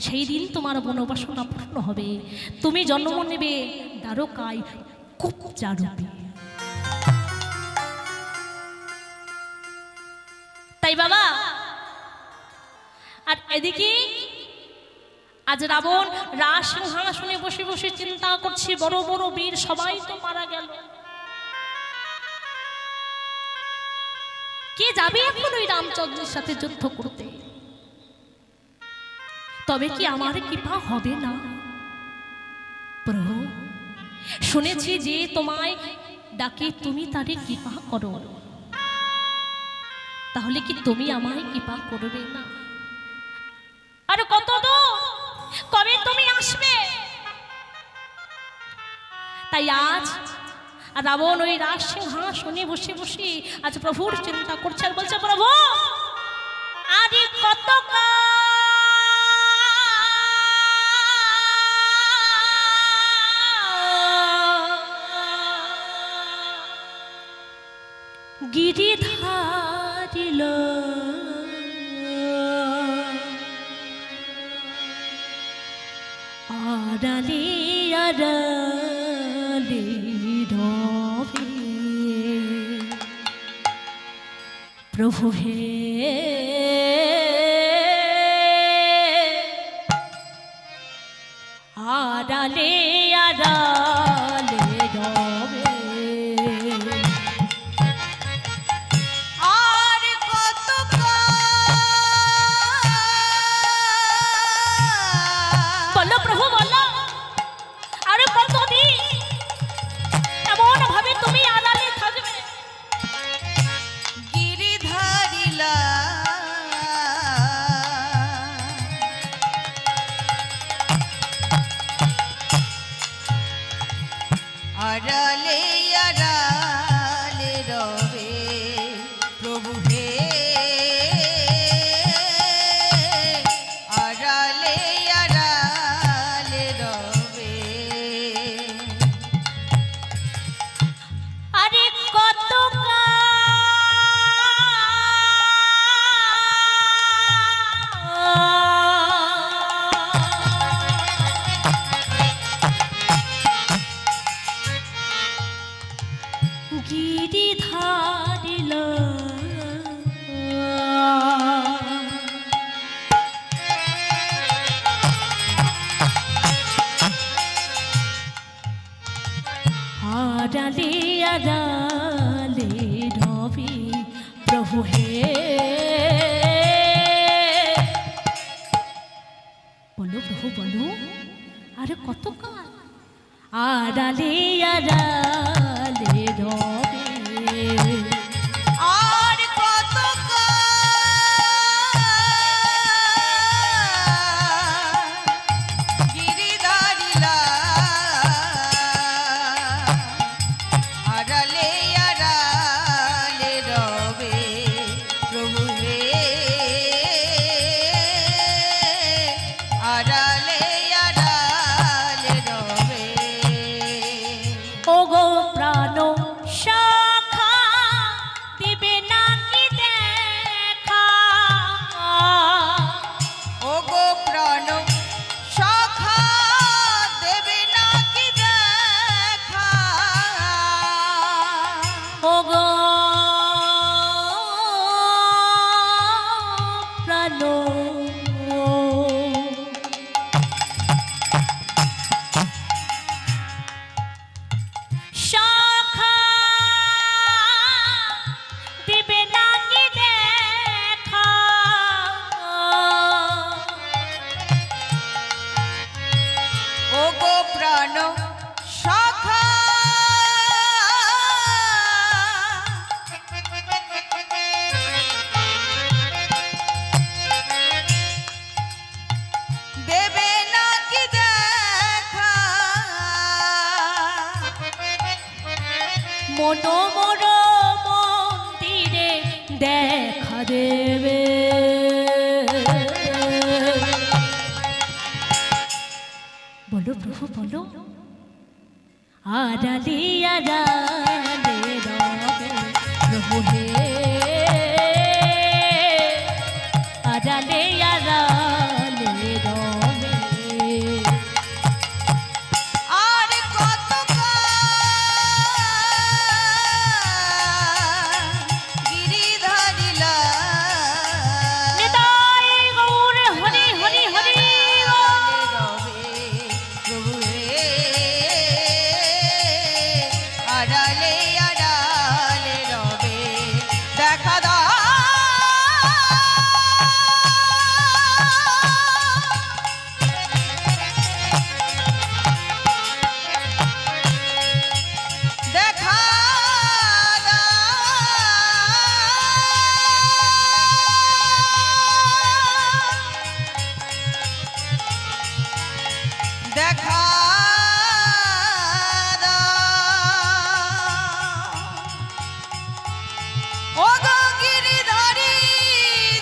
সেই দিন তোমার মনোবাসনা পূর্ণ হবে, তুমি জন্ম নেবে দ্বারকায় কুবজা রূপে। তাই বাবা, আর এদিকে আজ রাবণ রাজ সিংহাসনে বসে বসে চিন্তা করছে, বড় বড় বীর সবাই তো মারা গেল, কে যাবে এখন ওই রামচন্দ্রের সাথে যুদ্ধ করতে? তবে কি আমার কৃপা হবে না? প্রভু, শুনেছি যে তোমায় ডাকে তুমি তারে কৃপা করো, তাহলে কি তুমি আমায় কৃপা করবে না? আর কত দূর, কবে তুমি আসবে? তাই আজ রাবণ ওই রাজ সিংহাসনে বসে বসে আজ প্রভুর চিন্তা করছে, আর বলছে, প্রভু আরে কত গিরিধারিল আড়ালে আড়ালে রবে প্রভু হে, আড়ালে আড়ালে রবে। আর কত বলো প্রভু বলো, আরে কতদিন এমন ভাবে তুমি আড়ালে থাকবে? গিরিধারিলা প্রভু হে বলো প্রভু বলো আর কত কাল আড়ালে আড়ালে রবে আর কত গিরিধারিলা আড়ালে আড়ালে রবে প্রভু হে আড়ালে আড়ালে রবে ওগো প্রাণ শাখা দিবে নাকি দেখা ওগো প্রাণ সখা দেবে নাকি দেখা ওগো প্রাণ শাখা দিবে নাকি দেখা ওগো প্রাণ সখা দেবে নাকি দেখা মনোমর মন্দিরে দেখা দেবে বলো প্রভু বলো আড়ালে আড়ালে রবে প্রভু হে আড়ালে আড়ালে রবে আর কত গিরিধারিলা নিতাই গৌর হরি হরি হরি প্রভু হে আড়ালে আড়ালে রবে দেখা দাও দেখা দেখা ও গো গিরিধারী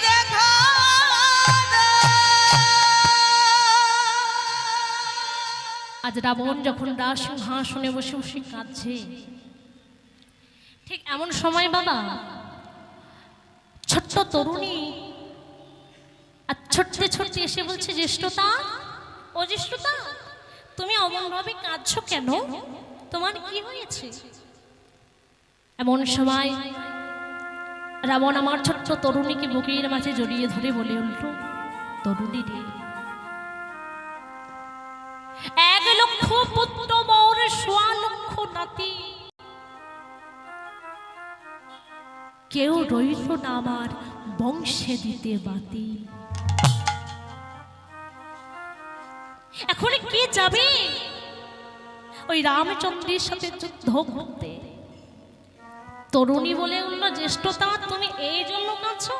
দেখা আজ রাবণ যখন রাজ সিংহাসনে বসে বসে কাঁদছে ঠিক এমন সময় বাবা ছোট্ট তরুণী আর ছোট্টে ছোট্টে এসে বলছে জ্যেষ্ঠতা ও জ্যেষ্ঠতা তুমি অমনভাবে কাঁদছো কেন তোমার কি হয়েছে এমন সময় রাবণ আমার ছোট্ট তরুণীকে বুকের মাঝে জড়িয়ে ধরে বলে উঠল তরুণী রে 1 লক্ষ পুত্র মোর 1.5 লক্ষ নাতি কেউ রইল না আমার বংশে দিতে বাতি এখন কে যাবে ওই রামচন্দ্রের সাথে যুদ্ধ করতে তরুণী বলে উঠল জ্যেষ্ঠতা তুমি এই জন্য কাঁদছো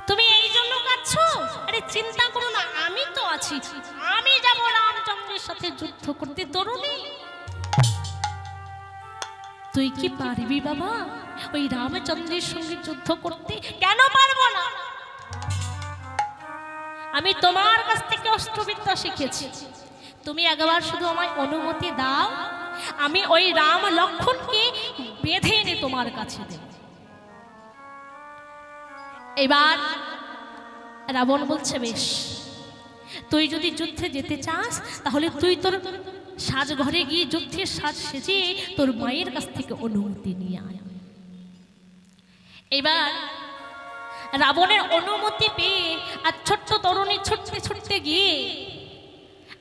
তুমি এই জন্য কাঁদছো আরে চিন্তা করো না আমি তো আছি আমি যাব রামচন্দ্রের সাথে যুদ্ধ করতে তরুণী তুই কি পারবি বাবা ওই রামচন্দ্রের সঙ্গে যুদ্ধ করতে কেন পারবো না আমি তোমার কাছ থেকে অস্ত্রবিদ্যা শিখেছি তুমি একবার শুধু আমায় অনুমতি দাও আমি ওই রাম লক্ষ্মণকে বেঁধে এনে তোমার কাছে দেব এবার রাবণ বলছে বেশ তুই যদি যুদ্ধে যেতে চাস তাহলে তুই তোর সাজ ঘরে গিয়ে যুদ্ধের সাজ সেজে তোর মায়ের কাছ থেকে অনুমতি নিয়ে আয় এবার রাবণের অনুমতি পেয়ে আর ছোট্ট তরুণী ছুটতে ছুটতে গিয়ে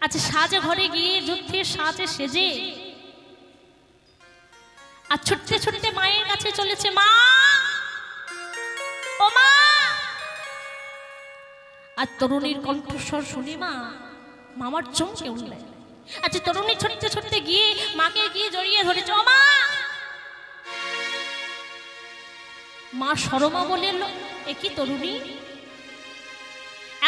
আজ সাজ ঘরে গিয়ে যুদ্ধের সাজে সেজে আর ছুটতে ছুটতে মায়ের কাছে চলেছে, মা ও মা। আর তরুণীর কণ্ঠস্বর শুনে মামার চমকে উঠলেন। আচ্ছা, তরুণী ছুটতে ছুটতে গিয়ে মাকে গিয়ে জড়িয়ে ধরেছে, ও মা। মা সরমা বলে, এ কি তরুণী,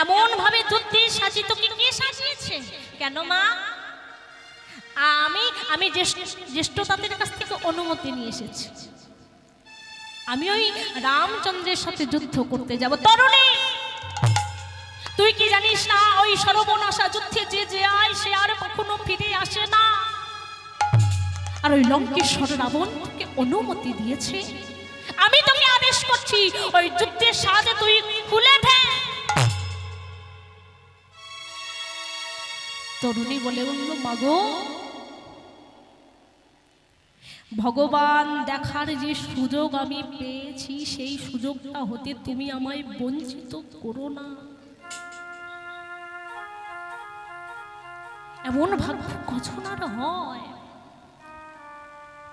এমন ভাবে যুদ্ধের সাজি তোকে কে সাজিয়েছে? কেন মা? আমি জ্যেষ্ঠ তাদের কাছ থেকে অনুমতি নিয়ে এসেছি, আমি ওই রামচন্দ্রের সাথে যুদ্ধ করতে যাব। তরুণী, তুই কি জানিস না ওই সর্বনাশা যুদ্ধে যে যায় সে আর কখনো ফিরে আসে না। আর ওই লঙ্কেশ্বর রাবণ তোকে অনুমতি দিয়েছে, আমি তোকে আদেশ করছি ওই যুদ্ধের সাজে তুই খুলে ফেল। তরুণী বলে উঠল, মাগো, ভগবান দেখার যে সুযোগ আমি পেয়েছি সেই সুযোগটা হতে তুমি আমায় বঞ্চিত করো না। এমন ভাগ্য কখন আর হয়?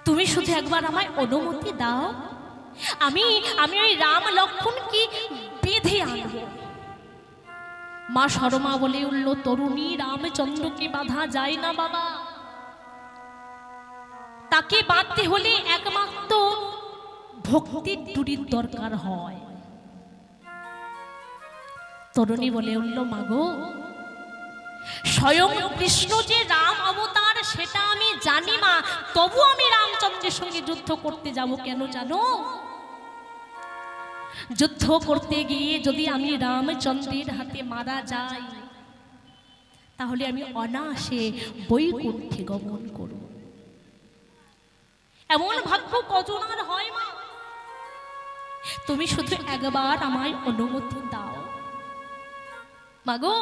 তুমি শুধু একবার আমায় অনুমতি দাও, আমি ওই রাম লক্ষ্মণকে বেঁধে আনব। মা সরমা বলে উঠল, তরুণী, রামচন্দ্রকে বাঁধা যায় না বাবা, তাকে বাঁধতে হলে একমাত্র ভক্তির ডুরির দরকার হয়। তরুণী বলে উঠল, মাগো, স্বয়ং কৃষ্ণ যে রাম অবতার সেটা আমি জানি মা, তবু আমি রামচন্দ্রের সঙ্গে যুদ্ধ করতে যাব কেন জানো? যুদ্ধ করতে গিয়ে যদি আমি রামচন্দ্রের হাতে মারা যাই তাহলে আমি অনায়াসে বৈকুণ্ঠে গমন করব। এমন ভাগ্য কজন আর হয় মা? তুমি শুধু একবার আমায় অনুমতি দাও। মাগো,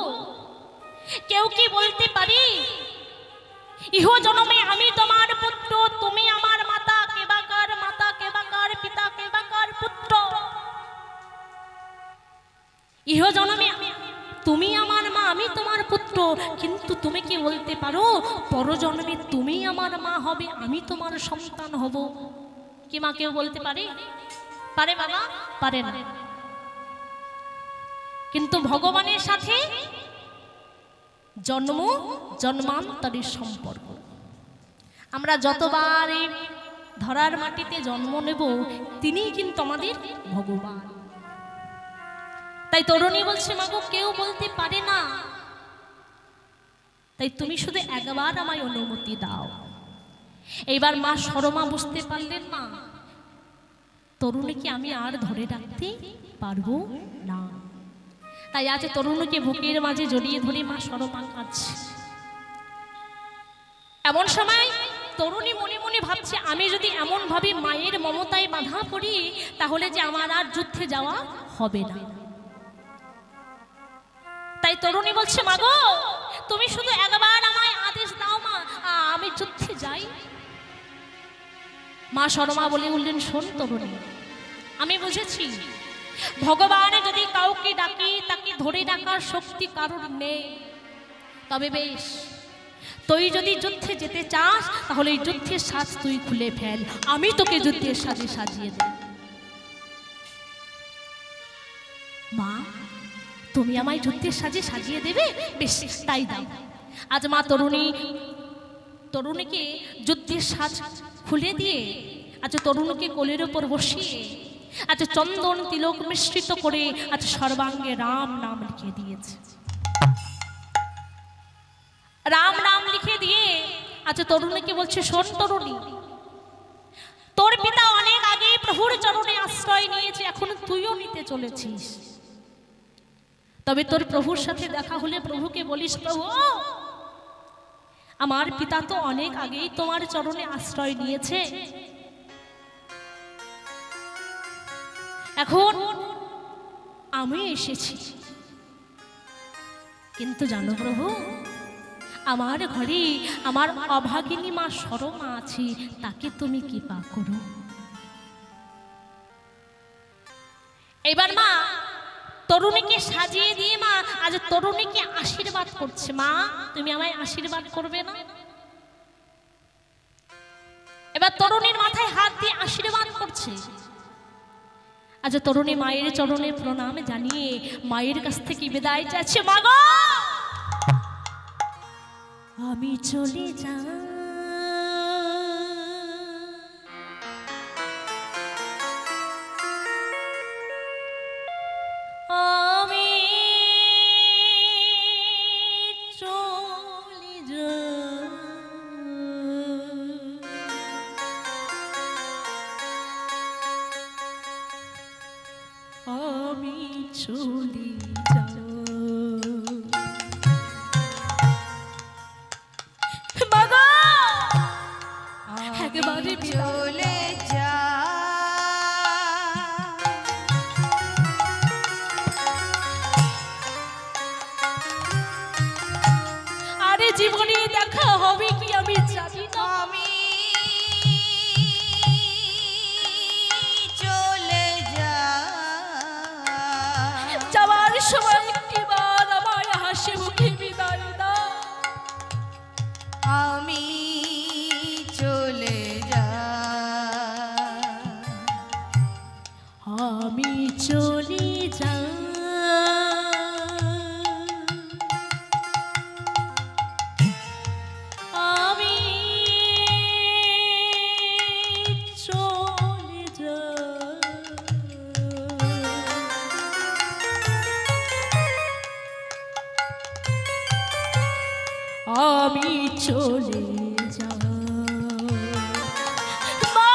কেউ কি বলতে পারি ইহ জন্মে আমি তোমার পুত্র, তুমি আমার মাতা, কেবাকার মাতা, কেবাকার পিতা, কেবাকার পুত্র। ইহ জন্মে তুমি আমার মা, আমি তোমার পুত্র, কিন্তু তুমি কি বলতে পারো পরজন্মে তুমি আমার মা হবে, আমি তোমার সন্তান হব? কি মা কেউ বলতে পারে? পারে বাবা? পারে না। কিন্তু ভগবানের সাথে জন্ম জন্মান্তরের সম্পর্ক। আমরা যতবার এই ধরার মাটিতে জন্ম নেব তিনিই কিন্তু আমাদের ভগবান। তাই তরুণী বলছে, মাগো, কেউ বলতে পারে না, তাই তুমি শুধু একবার আমায় অনুমতি দাও। এইবার মা সরমা বুঝতে পারলেন, মা তরুণীকে আমি আর ধরে রাখতে পারবো না। তাই আজ তরুণীকে বুকের মাঝে জড়িয়ে ধরে মা সরমা কাঁদছে। এমন সময় তরুণী মনে মনে ভাবছে, আমি যদি এমন ভাবে মায়ের মমতায় বাঁধা পড়ি তাহলে যে আমার আর যুদ্ধে যাওয়া হবে না। তাই তরুণী বলছে, মাগো, তুমি শুধু একবার আমায় আদেশ দাও মা, আমি যুদ্ধে যাই। মা সরমা বলে উঠলেন, শোন তরুণী, আমি বুঝেছি ভগবান যদি কাউকে ডাকে তাকে ধরে রাখার শক্তি কারোর নেই। তবে বেশ, তুই যদি যুদ্ধে যেতে চাস তাহলে এই যুদ্ধের সাজ তুই খুলে ফেল, আমি তোকে যুদ্ধের সাজে সাজিয়ে দেব। মা, তুমি আমায় যুদ্ধের সাজে সাজিয়ে দেবে? বেশ, তাই দাও। আজ মা তরুণীকে যুদ্ধের সাজ খুলে দিয়ে আজ তরুণীকে কোলের উপর বসিয়ে আজ চন্দন তিলক মিশ্রিত করে আজ সর্বাঙ্গে রাম নাম লিখে দিয়েছে। রাম নাম লিখে দিয়ে আজ তরুণীকে বলছে, শোন তরুণী, তোর পিতা অনেক আগে প্রভুর চরণে আশ্রয় নিয়েছে, এখন তুইও নিতে চলেছিস। তবে তোর প্রভুর সাথে দেখা হলে প্রভুকে বলিস, প্রভু, আমার পিতা তো অনেক আগেই তোমার চরণে আশ্রয় নিয়েছে, এখন আমি এসেছি। কিন্তু জানো প্রভু, আমার ঘরে আমার অভাগিনী মা সরমা আছে, তাকে তুমি কৃপা করো। এবার মা তরুণীকে সাজিয়ে দিয়ে মা আজ তরুণীকে আশীর্বাদ করছে। মা, তুমি আমায় আশীর্বাদ করবে না? এবার এবার তরুণীর মাথায় হাত দিয়ে আশীর্বাদ করছে। আজ তরুণী মায়ের চরণে প্রণাম জানিয়ে মায়ের কাছ থেকে বিদায় চাচ্ছে। মা গো, আমি চলে যাই, আমি চলে যাই, আমি চলে যাই। মাগো, একেবারে চলে যা, আরে জীবনে দেখা হবে কি আমি জানি না। আমি চলে যা, যাওয়ার সময় একটিবার আমার হাসি মুখে বিদায় দাও। আমি চলে যা, আমি চলে যাই, আমি চলে যাই, আমি চলে যাই। মা,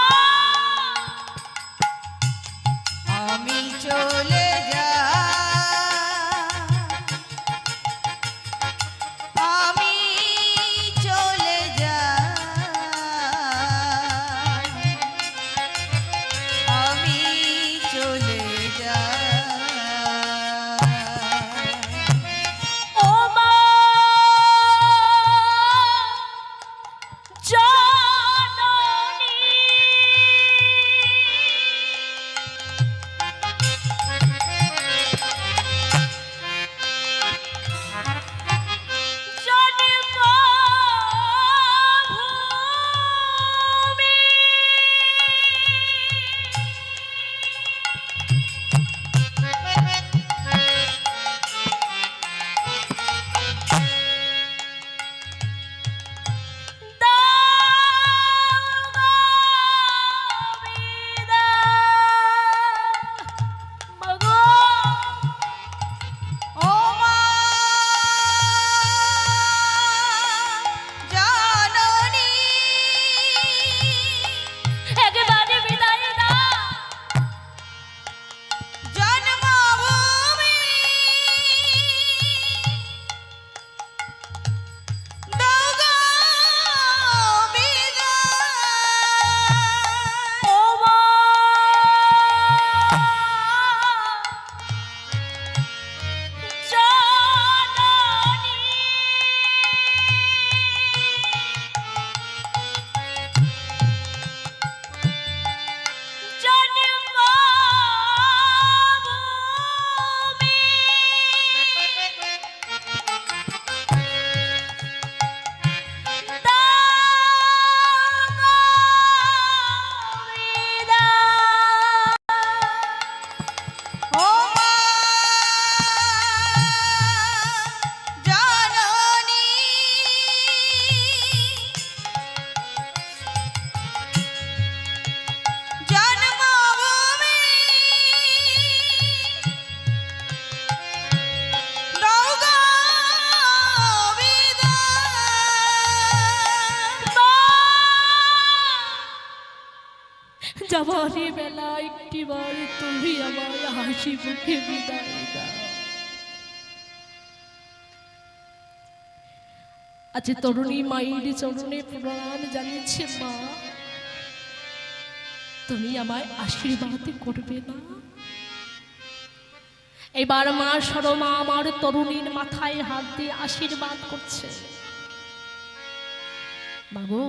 আমি চলে যা, আমি চলে যা, আমি চলে যা, ও মা, জননী, জন্মভূমি, মাগো, ও মা জননী, একেবারে বিদায় দাও। জন্মভূমি দাও গো বিদায়, ও মা, জননী, জন্মভূমি, দাও গো বিদায়। ও মা জননী, জন্মভূমি দাও গো বিদায়, যাবার বেলা একটিবার তুমি আমার হাসি মুখে বিদায় দাও। আজ তরুণী মায়ের চরণে প্রণাম জানিয়েছে। মা, তুমি আমায় আশীর্বাদ করবে না? এবার মা সরমা আমার তরুণীর মাথায় হাত দিয়ে আশীর্বাদ করছে। মাগো,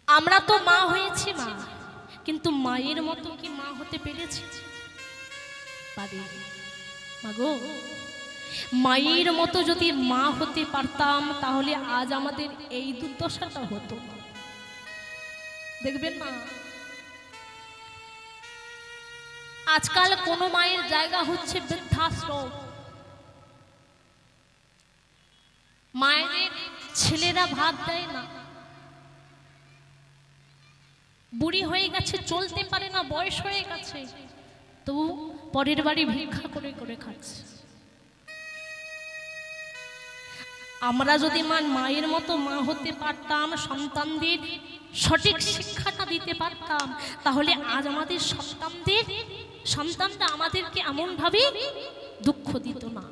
আমরা তো মা হয়েছি মা, কিন্তু মায়ের মতো কি মা হতে পেরেছি? পারিনি। মাগো, মায়ের মতো যদি মা হতে পারতাম তাহলে আজ আমাদের এই দুর্দশাটা হতো না। দেখবেন না আজকাল কোনো মায়ের জায়গা হচ্ছে বৃদ্ধাশ্রম। মায়েদের ছেলেরা ভাত দেয় না, বুড়ি হয়ে গেছে, চলতে পারে না, বয়স হয়ে গেছে, তবু পরের বাড়ি ভিক্ষা করে করে খাচ্ছে। আমরা যদি মায়ের মতো মা হতে পারতাম, সন্তানদের সঠিক শিক্ষাটা দিতে পারতাম, তাহলে আজ আমাদের সন্তানরা আমাদেরকে এমন ভাবে দুঃখ দিত না,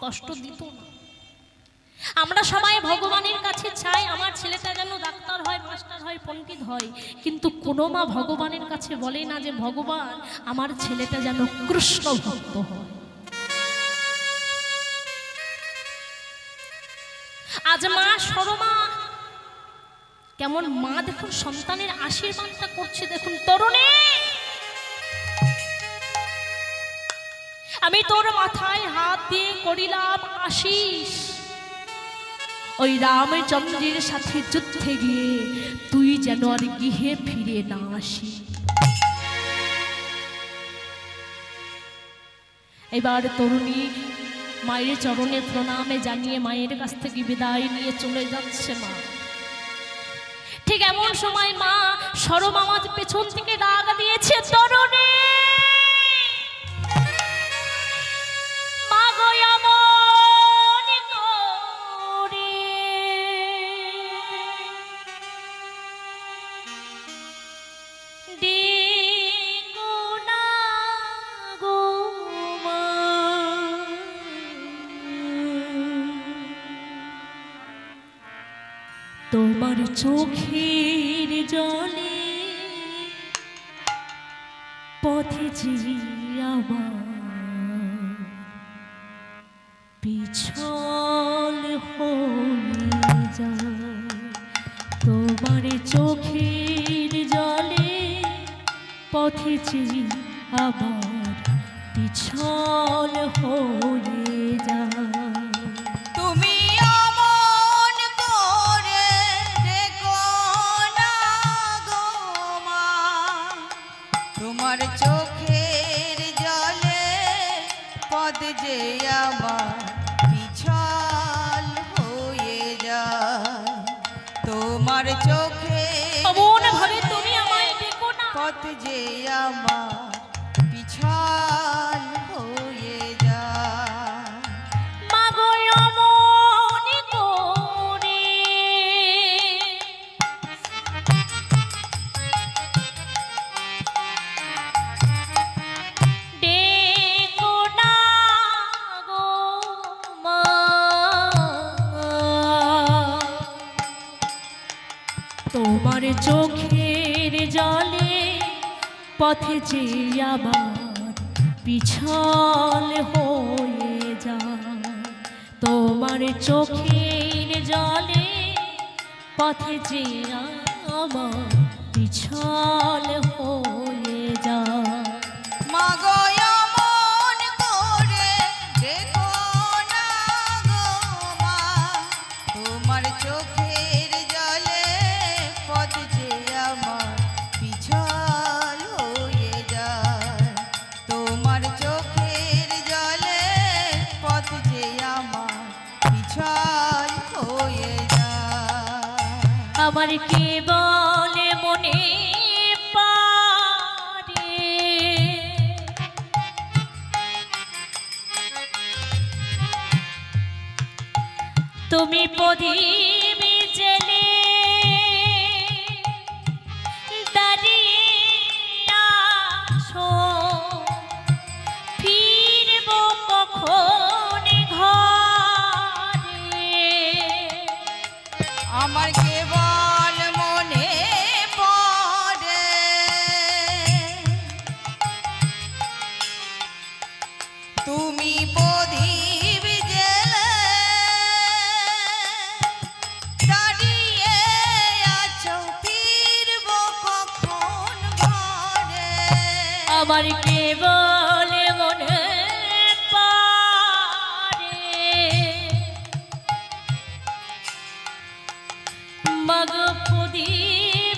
কষ্ট দিত না। আমরা সবাই ভগবানের কাছে চাই আমার ছেলেটা যেন ডাক্তার হয়, মাস্টার হয়, পণ্ডিত হয়, কিন্তু কোনো মা ভগবানের কাছে বলে না যে ভগবান আমার ছেলেটা যেন কৃষ্ণ ভক্ত হয়। আজ মা সরমা কেমন মা দেখুন সন্তানের আশীর্বাদটা করছে, দেখুন তরুণী আমি তোর মাথায় হাত দিয়ে করিলাম আশিস, ওই রামচন্দ্রের সাথে যুদ্ধে গিয়ে তুই যেন আর গৃহে ফিরে না আসি। এবার তরুণী মায়ের চরণে প্রণামে জানিয়ে মায়ের কাছ থেকে বিদায় নিয়ে চলে যাচ্ছে মা। ঠিক এমন সময় মা সরমা আমার পেছন থেকে ডাক দিয়েছে, তরুণী মা গো এমন করে ডেকো না গো মা, তোমার চোখের জলে পথে যে আমার পিছল হয়ে যায়, তোমার চোখের জলে পথে যে আমার পিছল হয়ে যায়। তুমি অমন করে দেখো না গো মা, তোমার চোখের জলে পদ যে আমার পিছল হয়ে যায়, তোমার চোখের অমন ভাবে তুমি আমায় ডেকো না, পথ যে আমার পিছল হয়ে যায়। মা গো এমন করে ডেকো না গো মা, তোমার চোখের জলে পথে যে আবার পিছল হয়ে যায়, তোমার চোখের জলে পথে যে আমার পিছল হয়ে যায়। মা গো এমন করে দেখো না গো মা, তোমার চোখের জলে পথ যে আমার পিছল হয়ে যায়, তোমার চোখের জলে পথ যে আমার পিছল হয়ে যায়। আমার কে বলে মনে পারে তুমি প্রদীপ জেলে দাঁড়িয়ে আছো, ফিরব কখন ঘরে, আমার কেবল মনে পড়ে তুমি প্রদীপ জেলে দাঁড়িয়ে আছো, ফিরব কখন ঘরে। আমার কেবল মনে পারে মগ প্রদীপ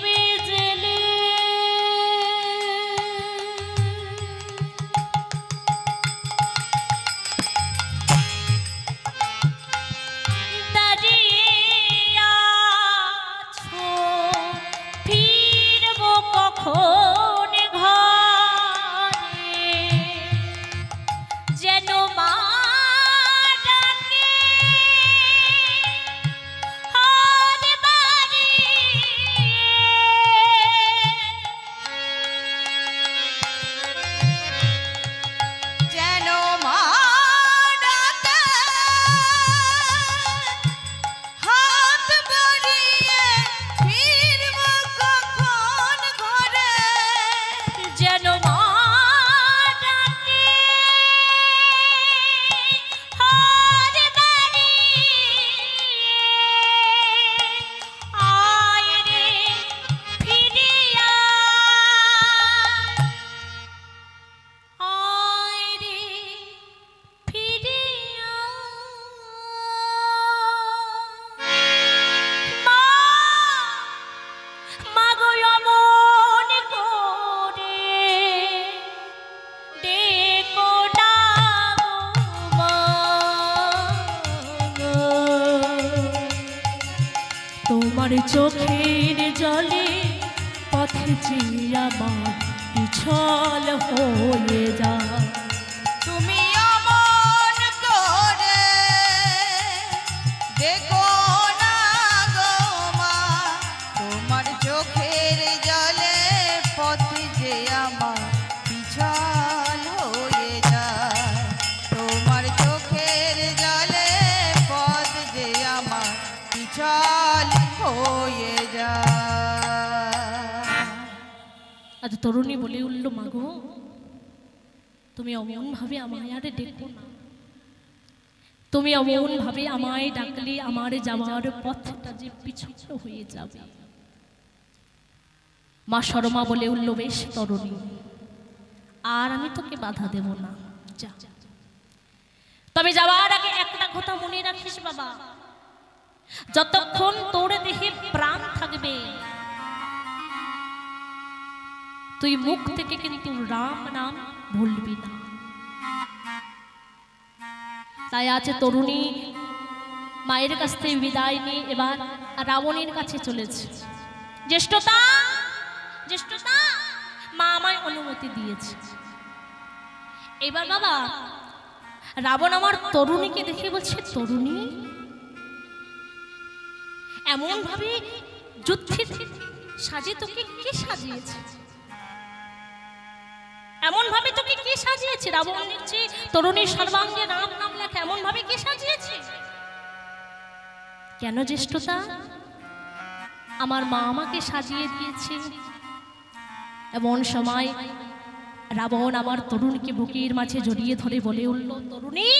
তোমার চোখের জলে পথে যে আমার পিছল হয়ে যায়। তুমি অমন করে দেখো না গো মা, তোমার চোখের জলে পথ যে আমার পিছল হয়ে যায়। তোমার চোখের জলে পথ যে আমার পিছল হয়ে যায়। আজ তরুণী বলে উঠল, মাগো তুমি অমন ভাবে আমায় আর ডেকো না, তুমি অমন ভাবে আমায় ডাকলে আমার যাওয়ার পথটা যে পিছল হয়ে যাবে। মা শর্মা বলে উঠল, বেশ তরুণী, আর আমি তোকে বাধা দেব না, যা। তবে যাওয়ার আগে একটা কথা মনে রাখিস বাবা, যতক্ষণ তোর দেহে প্রাণ থাকবে তুই মুখ থেকে কিন্তু রাম নাম ভুলবি না। তাই আছে তরুণী মায়ের কাছ থেকে বিদায় নিয়ে এবার রাবণের কাছে চলেছে। জ্যেষ্ঠতা জ্যেষ্ঠতা মা আমায় অনুমতি দিয়েছে। এবার বাবা রাবণ আমার তরুণীকে দেখে বলছে, তরুণী এমন ভাবে যুদ্ধের সাজে তোকে কে সাজিয়েছে? এমন ভাবে তোকে কে সাজিয়েছে? রাবণ লিখছে তরুণীর সর্বাঙ্গে রাম নাম লেখা, এমন ভাবে কে সাজিয়েছে? কেন জ্যেষ্ঠতা? আমার মা আমাকে সাজিয়ে দিয়েছে। এমন সময় রাবণ আমার তরুণীকে বুকের মাঝে জড়িয়ে ধরে বলে উঠল, তরুণী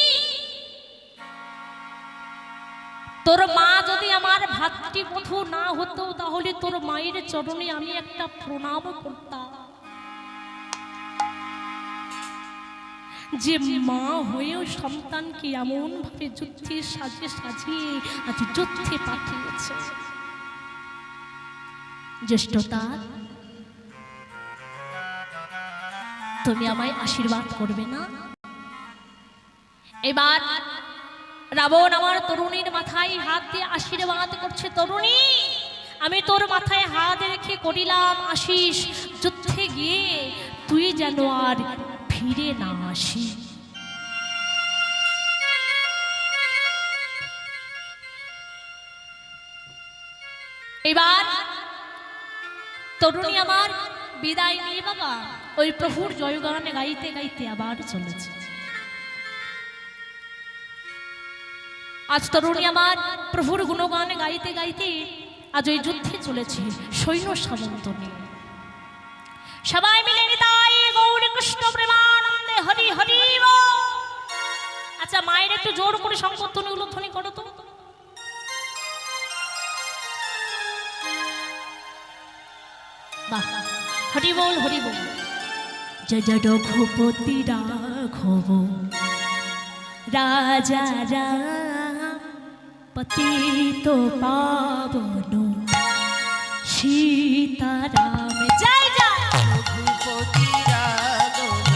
তোর মা যদি আমার ভাতৃবধূ না হতো তাহলে তোর মায়ের চরণে আমি একটা প্রণাম করতাম। যে মা হয়েও সন্তানকে এমন ভাবে যুদ্ধে সাজিয়ে আজ যুদ্ধে পাঠিয়েছে। জ্যেষ্ঠতা তুমি আমায় আশীর্বাদ করবে না? এবার রাবণ আমার তরুণীর মাথায় হাত দিয়ে আশীর্বাদ করছে, তরুণী আমি তোর মাথায় হাত রেখে করিলাম আশিস, যুদ্ধে গিয়ে তুই যেন আর ফিরে না আসি। এবার তরুণী আমার বিদায় নিয়ে বাবা ওই প্রভুর জয়গান গাইতে গাইতে আবার চলেছে। আজ তরুণী আমার প্রভুর গুণগান গাইতে গাইতে আজ ওই যুদ্ধে চলেছে সৈন্য সামন্ত নিয়ে। সবাই মিলে নিতাই গৌর কৃষ্ণ প্রেমানন্দে হরি হরি বল। আচ্ছা মায়ের একটু জোর করে সংকীর্তনী উল্লেখনী করো তো। বাহ, হরি বল হরি বল। জয় জয় রঘুপতি রাঘব রাজা রাম পতিত পাবন সীতারাম। জয় জয় রঘুপতি রাঘব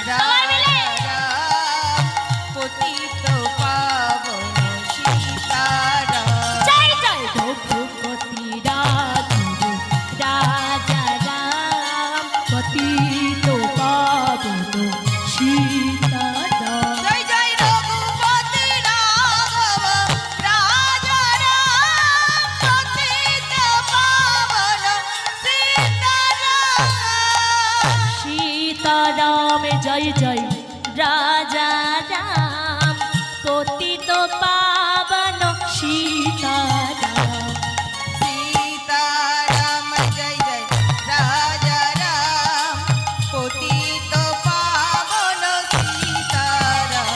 রাজা রাম পতিত পাবন সীতারাম। জয় জয় রঘুপতি রাঘব রাজা রাম পতিত পাবন সীতারাম। জয় জয় রঘুপতি রাঘব রাজা রাম পতিত পাবন সীতারাম। সীতারাম জয় জয় রাজা রাম পতিত পাবন সীতারাম। সীতারাম জয় জয় রাজা রাম পতিত পাবন সীতারাম।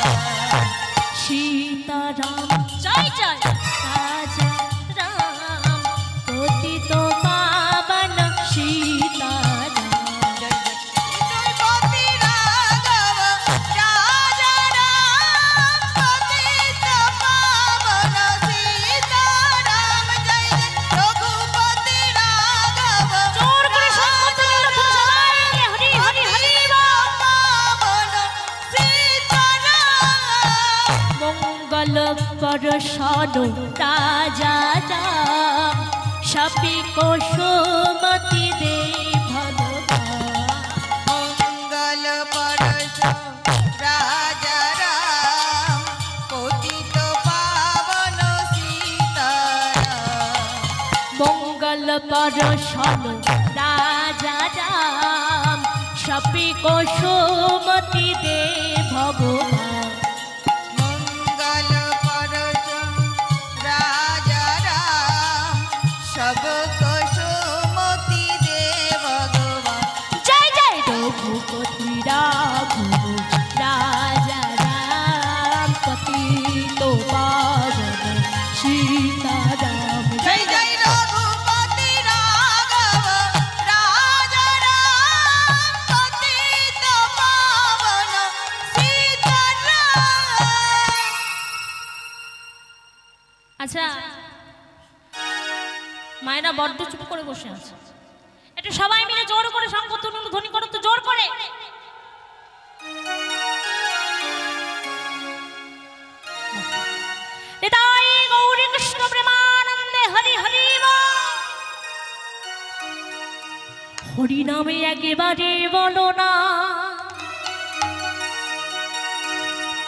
সীতারাম জয় জয় রাজা রাম পতিত পাবন সীতারাম। জয় জয় রঘুপতি রাঘব রাজা রাম পতিত পাবন সীতারাম। জয় জয় রঘুপতি রাঘব জোর করে সংকীর্তনী উল্লেখনী সবাই হরি হরি হরি বল। পাবন সীতারাম। মঙ্গল পরশন রাজা রাম সপি কুসুমতি দে ভগবান মঙ্গল পরশ রাজা রাম পতিত পাবন সীতারাম মঙ্গল পরশন রাজা রাম সপি কুসুমতি দে ভগবান মঙ্গল পরশ রাজা রাম সব কুসুমতি দে ভগবান জয় জয় রঘুপতি রাঘব রাজা রাম পতিত পাবন সীতারাম জয় জয় রঘুপতি রাঘব রাজা রাম পতিত পাবন সীতারাম। আচ্ছা মায়েরা বড্ড চুপ করে বসে আছে, একটু সবাই মিলে জোর করে সংকীর্তন ধ্বনি করো তো, জোর করে। নিতাই গৌরী কৃষ্ণ প্রেমানন্দে হরি হরি বল। হরি নামে একেবারে বলো না,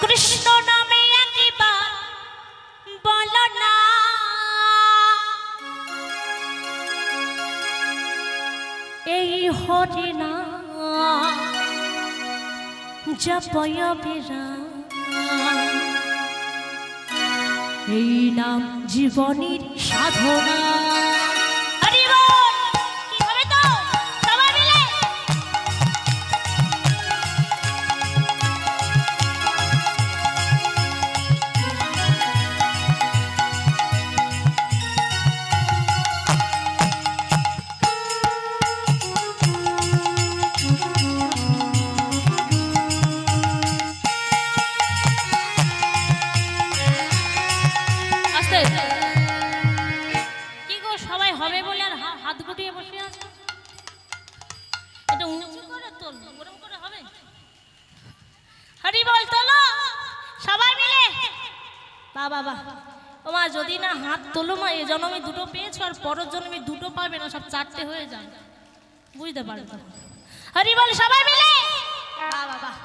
কৃষ্ণ নামে একবার বলো না, এই হরি নাম জপয় বিরাম, এই নাম জীবনের সাধনা। হরি বল। কি হবে তো সবাই মিলে আস্তে। কি গো সবাই হবে বলে আর হাত গুটিয়ে বসে আছে? এটা উঁচু করে তোল, গরম করে হবে। হরি বল তোলো সবাই মিলে। বাবা বাহ, ওমা যদি না হাত তোলো মা, এ জন্মে দুটো পেয়েছো আর পরের জন্মে দুটো পাবে না, সব চারটে হয়ে যায়, বুঝতে পারবে। হরি বল সবাই মিলে। বাবা বাহ।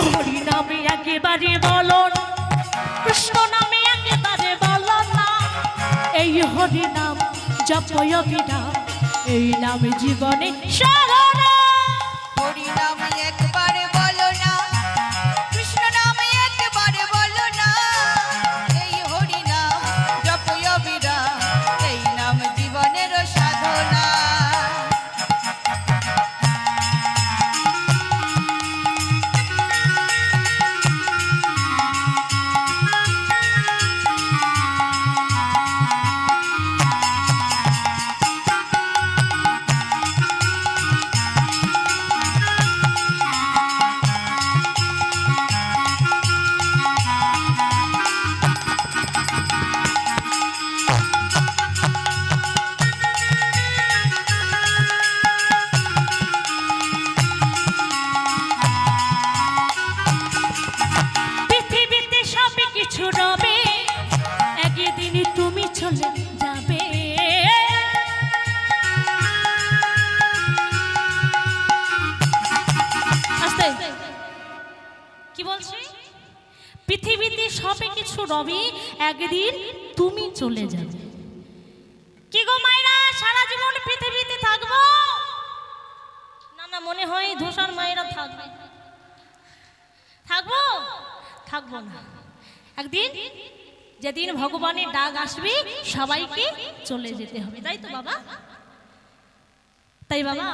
হরি নামে একেবারে বলো না, কৃষ্ণ নামে একেবারে বলো না, এই হরি নাম জপয় বিরাম, এই নাম জীবনে সাধনা। হরি নাম একবারে বলো না, কৃষ্ণ নাম একবারে বলো না, এই হরি নাম জপয় বিরাম, এই নাম জীবনের সাধনা। পৃথিবীতে সব কিছু রবে, একদিন তুমি চলে যাবে। আস্তে। কি বলছি? পৃথিবীতে সব কিছু রবে, একদিন তুমি চলে যাবে। কি গো মায়েরা, সারা জীবন পৃথিবীতে থাকবো? না না, মনে হয় ধূসর মায়েরা থাকবে। থাকবো? থাকবো না। একদিন যেদিন ভগবানের ডাক আসবে, সবাইকে চলে যেতে হবে, তাই তো বাবা? তাই বাবা,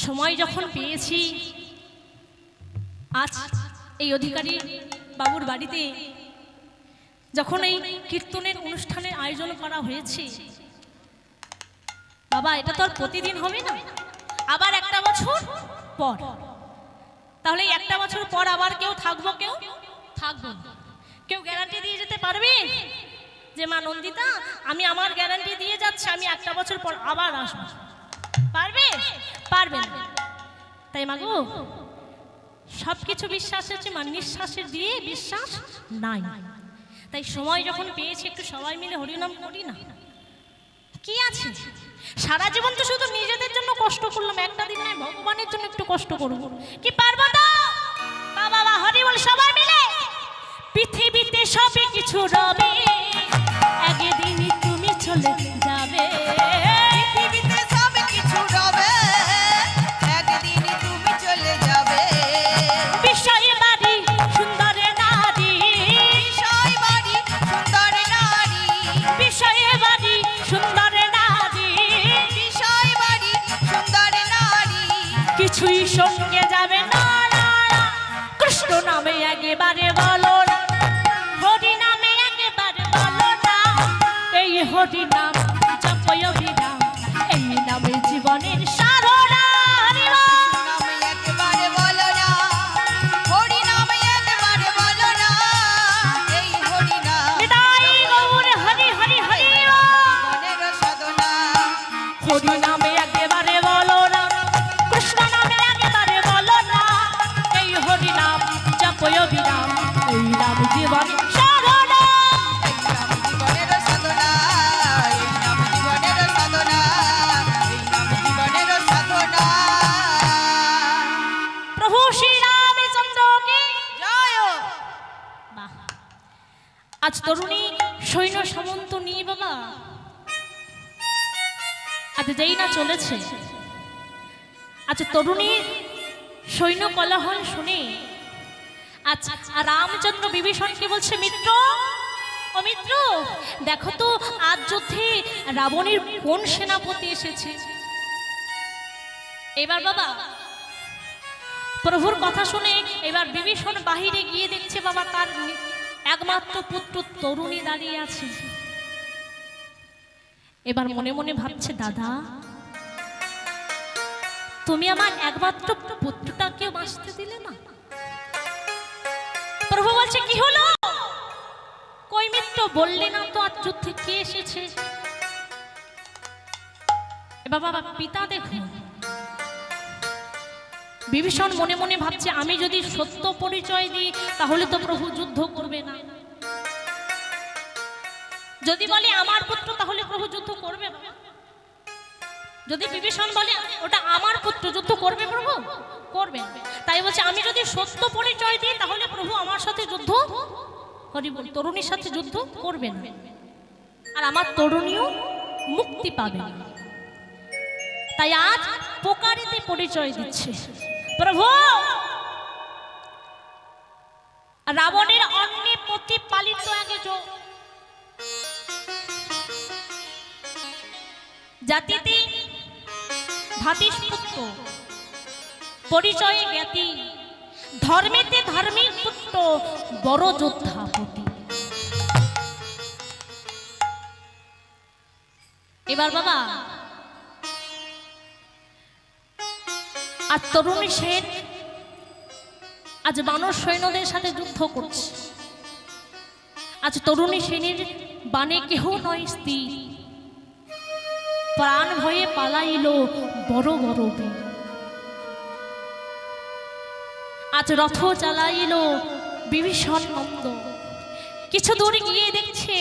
সময় যখন পেয়েছি, আজ এই অধিকারী বাবুর বাড়িতে যখন এই কীর্তনের অনুষ্ঠানের আয়োজন করা হয়েছে, বাবা এটা তো আর প্রতিদিন হবে না, আবার একটা বছর পর। তাহলে একটা বছর পর আবার কেউ থাকবো, কেউ থাকবো না। কেউ গ্যারান্টি দিয়ে যেতে পারবে? যে মা নন্দিতা আমি আমার গ্যারান্টি দিয়ে যাচ্ছি আমি একটা বছর পর আবার আসবো। পারবে? পারবে না। তাই মাগো সব কিছু বিশ্বাস আছে, মা নিঃশ্বাসের দিয়ে বিশ্বাস নাই। তাই সময় যখন পেয়েছি একটু সবাই মিলে হরিনাম করি না? কি আছে, সারা জীবন তো শুধু নিজেদের জন্য কষ্ট করলাম, একটা দিন নয় ভগবানের জন্য একটু কষ্ট করব। কি পারবো তো? বাবা হরি বল সবাই মিলে। পৃথিবীতে সবে কিছু রবে, একদিনই তুমি চলে যাবে। পৃথিবীতে সব কিছু রবে, একদিনই তুমি চলে যাবে। বিষয় বাড়ি সুন্দর নারী, বিষয় বাড়ি সুন্দর নারী, বিষয় বাড়ি সুন্দর নারী, বিষয় বাড়ি সুন্দর নারী। কিছুই সঙ্গে যাবে না। কৃষ্ণ নামে একেবারে বলো না, হরি নামে একেবারে বলো না। এই হরি নাম জপয় বিরাম, এই নামে জীবনের সারনা। হরি বল। নামে একবারে বলো না, হরি নামে একবারে বলো না। এই হরি নাম নিতাই গৌর হরি হরি হরি বল। জীবনের সাধনা। হরি নামে একেবারে বলো না, কৃষ্ণ নামে একেবারে বলো না। এই হরি নাম জপয় বিরাম, এই নাম জীবনের সারনা। এই নাম জীবনের সাধনা, এই নাম জীবনের সাধনা, এই নাম জীবনের সাধনা। প্রভু শ্রী রামচন্দ্রকে জয় হোক। বাহ। আজ তরুণী সৈন্য সামন্ত নিয়ে বাবা আজ যেই না চলেছে, আজ তরুণী সৈন্য কোলাহল শুনে আজ রামচন্দ্র বিভীষণকে বলছে, মিত্র ও মিত্র দেখো তো আজ যুদ্ধে রাবণের কোন সেনাপতি এসেছে। এবার বাবা প্রভুর কথা শুনে এবার বিভীষণ বাহিরে গিয়ে দেখছে বাবা তার একমাত্র পুত্র তরুণী দাঁড়িয়ে আছে। এবার মনে মনে ভাবছে, দাদা তুমি আমার একমাত্র পুত্রটাকে বাঁচতে দিলে না। প্রভু বলছে, কি হলো? কই মিত্র বললে না তো আজ যুদ্ধে কে এসেছে। এবার বাবা পিতা দেখুন, বিভীষণ মনে মনে ভাবছে আমি যদি সত্য পরিচয় দিই তাহলে তো প্রভু যুদ্ধ করবে না। যদি বলে আমার পুত্র তাহলে প্রভু যুদ্ধ করবে না। যদি বিভীষণ বলে ওটা আমার পুত্র, যুদ্ধ করবে প্রভু? করবে। তাই বলছে আমি যদি সত্য পরিচয় দিই তাহলে প্রভু আমার সাথে যুদ্ধ, হরি বল, তরুণীর সাথে যুদ্ধ করবেন আর আমার তরুণীও মুক্তি পাবে। তাই আজ পোকারিতে পরিচয় দিচ্ছে, প্রভু রাবণের অন্নে প্রতিপালিত আগে জাতিতে ভাতিস্পুত্র, পরিচয়ে জ্ঞাতি, ধর্মেতে ধার্মিক পুত্র, বড় যোদ্ধাপতি। এবার বাবা আজ তরুণী সেন আজ মানব সৈন্যদের সাথে যুদ্ধ করছে। আজ তরুণী সেনের বানে কেহ নয় স্থির, প্রাণ ভয়ে পালাইল বড় বড় বীর। আজ রথ চালাইল বিভীষণ নন্দ, কিছু দূর গিয়ে দেখছে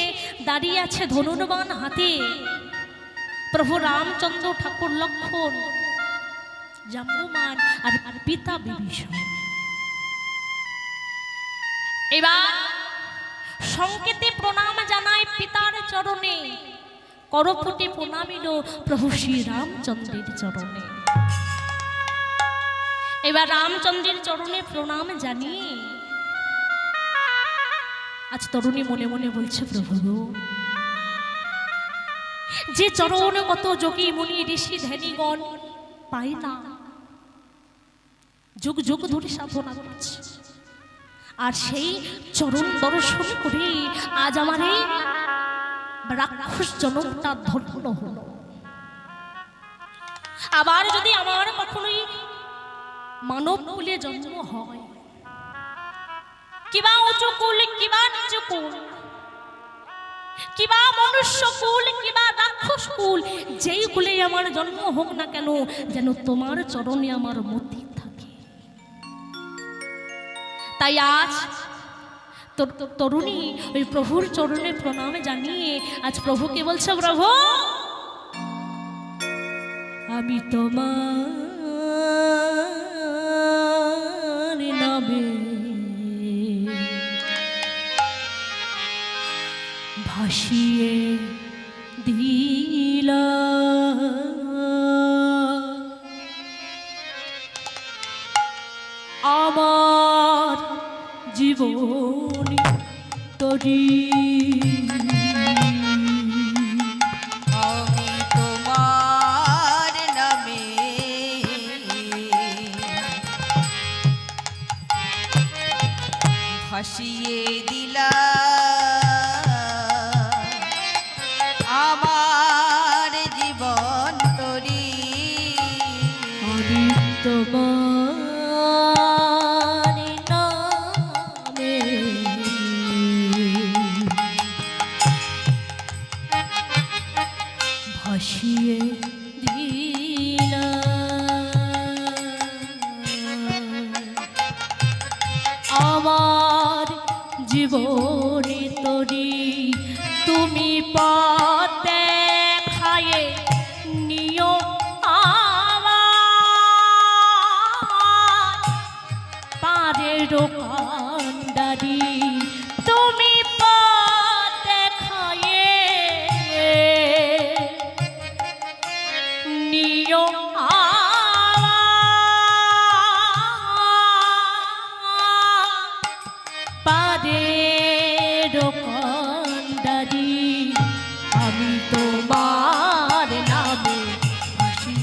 দাঁড়িয়ে আছে ধনুর্বাণ হাতে প্রভু রামচন্দ্র ঠাকুর লক্ষণ, জাম্বুমান আর পিতা বিভীষণ। এবার সংকেতে প্রণাম জানায় পিতার চরণে, করপুটে প্রণামিল প্রভু শ্রী রামচন্দ্রের চরণে। এবার রামচন্দ্রের চরণে প্রণাম জানিয়ে আজ তরুণী মনে মনে বলছে, প্রভু যে চরণ কত যোগী মুনি ঋষি ধ্যানীগণ পাই না, যুগ যুগ ধরে সাধনা করছে, আর সেই চরণ দর্শন করে আজ আমার এই রাক্ষস জনকটা ধন্য হলো। আবার যদি আমার কখনোই মানব কুলে জন্ম হয়, কিবা উঁচু কুল কিবা নিচু কুল, কিবা মনুষ্য কুল কিবা রাক্ষস কুল যেই কুলে আমার জন্ম হোক না কেন, যেন তোমার চরণে আমার মতি থাকে। তাই আজ তরুণী ওই প্রভুর চরণে প্রণামে জানিয়ে আজ প্রভুকে বলছে, প্রভু আমি তোমার নামে ভাসিয়ে দিলাম আমার জীবনী তরি। আমি তোমার নামে ভাসিয়ে দিলাম আমার জীবন তরি। আমি তোমার নামে ভাসিয়ে দিলাম আমার জীবনে তরি। তুমি পথ দেখায়ে নিও আমার পারের কান্ডারি। তুমি পথ দেখায়ে নিও পারের কান্ডারি। আমি তোমার নামে ভাসি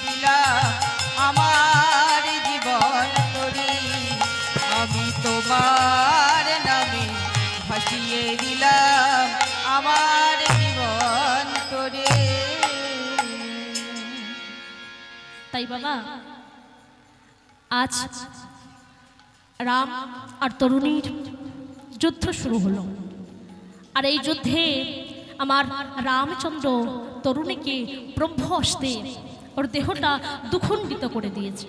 দিলাম আমার জীবন তরি। আমি তোমার নামে ভাসিয়ে দিলাম আমার জীবন তরি। তাই বাবা আজ রাম আর তরুণীর যুদ্ধ শুরু হলো। আর এই যুদ্ধে আমার রামচন্দ্র তরুণীকে ব্রহ্ম হস্তে ওর দেহটা দুখণ্ডিত করে দিয়েছে।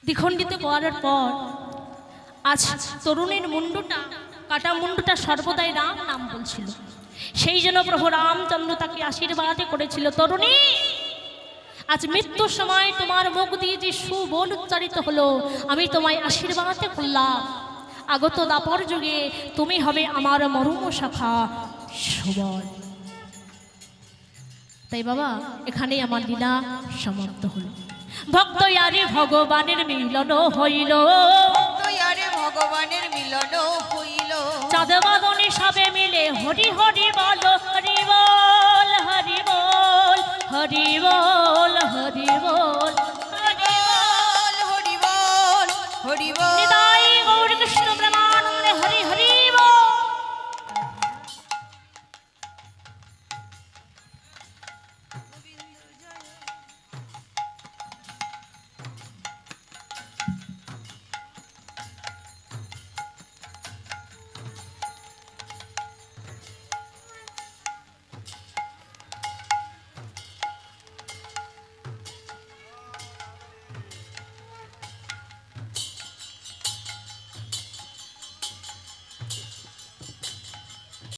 দ্বিখণ্ডিত করার পর আজ তরুণীর মুন্ডুটা কাটা মুন্ডুটা সর্বদাই রাম নাম বলছিল। সেই জন্য প্রভু রামচন্দ্র তাকে আশীর্বাদ করেছিল, তরুণী আজ মৃত্যুর সময় তোমার মুখ দিয়ে যে সুবল উচ্চারিত হলো, আমি তোমায় আশীর্বাদ করলাম আগত দাপর যুগে তুমি হবে আমার মরম শাখা সুবল। তাই বাবা এখানেই আমার লীলা সমাপ্ত হলো। ভক্ত আরে ভগবানের মিলন হইল, আরে ভগবানের মিলন হইল। চাঁদ বাদনে সবে মিলে হরি হরি বল, হরি বল হরি বল হরি বল হরি বল।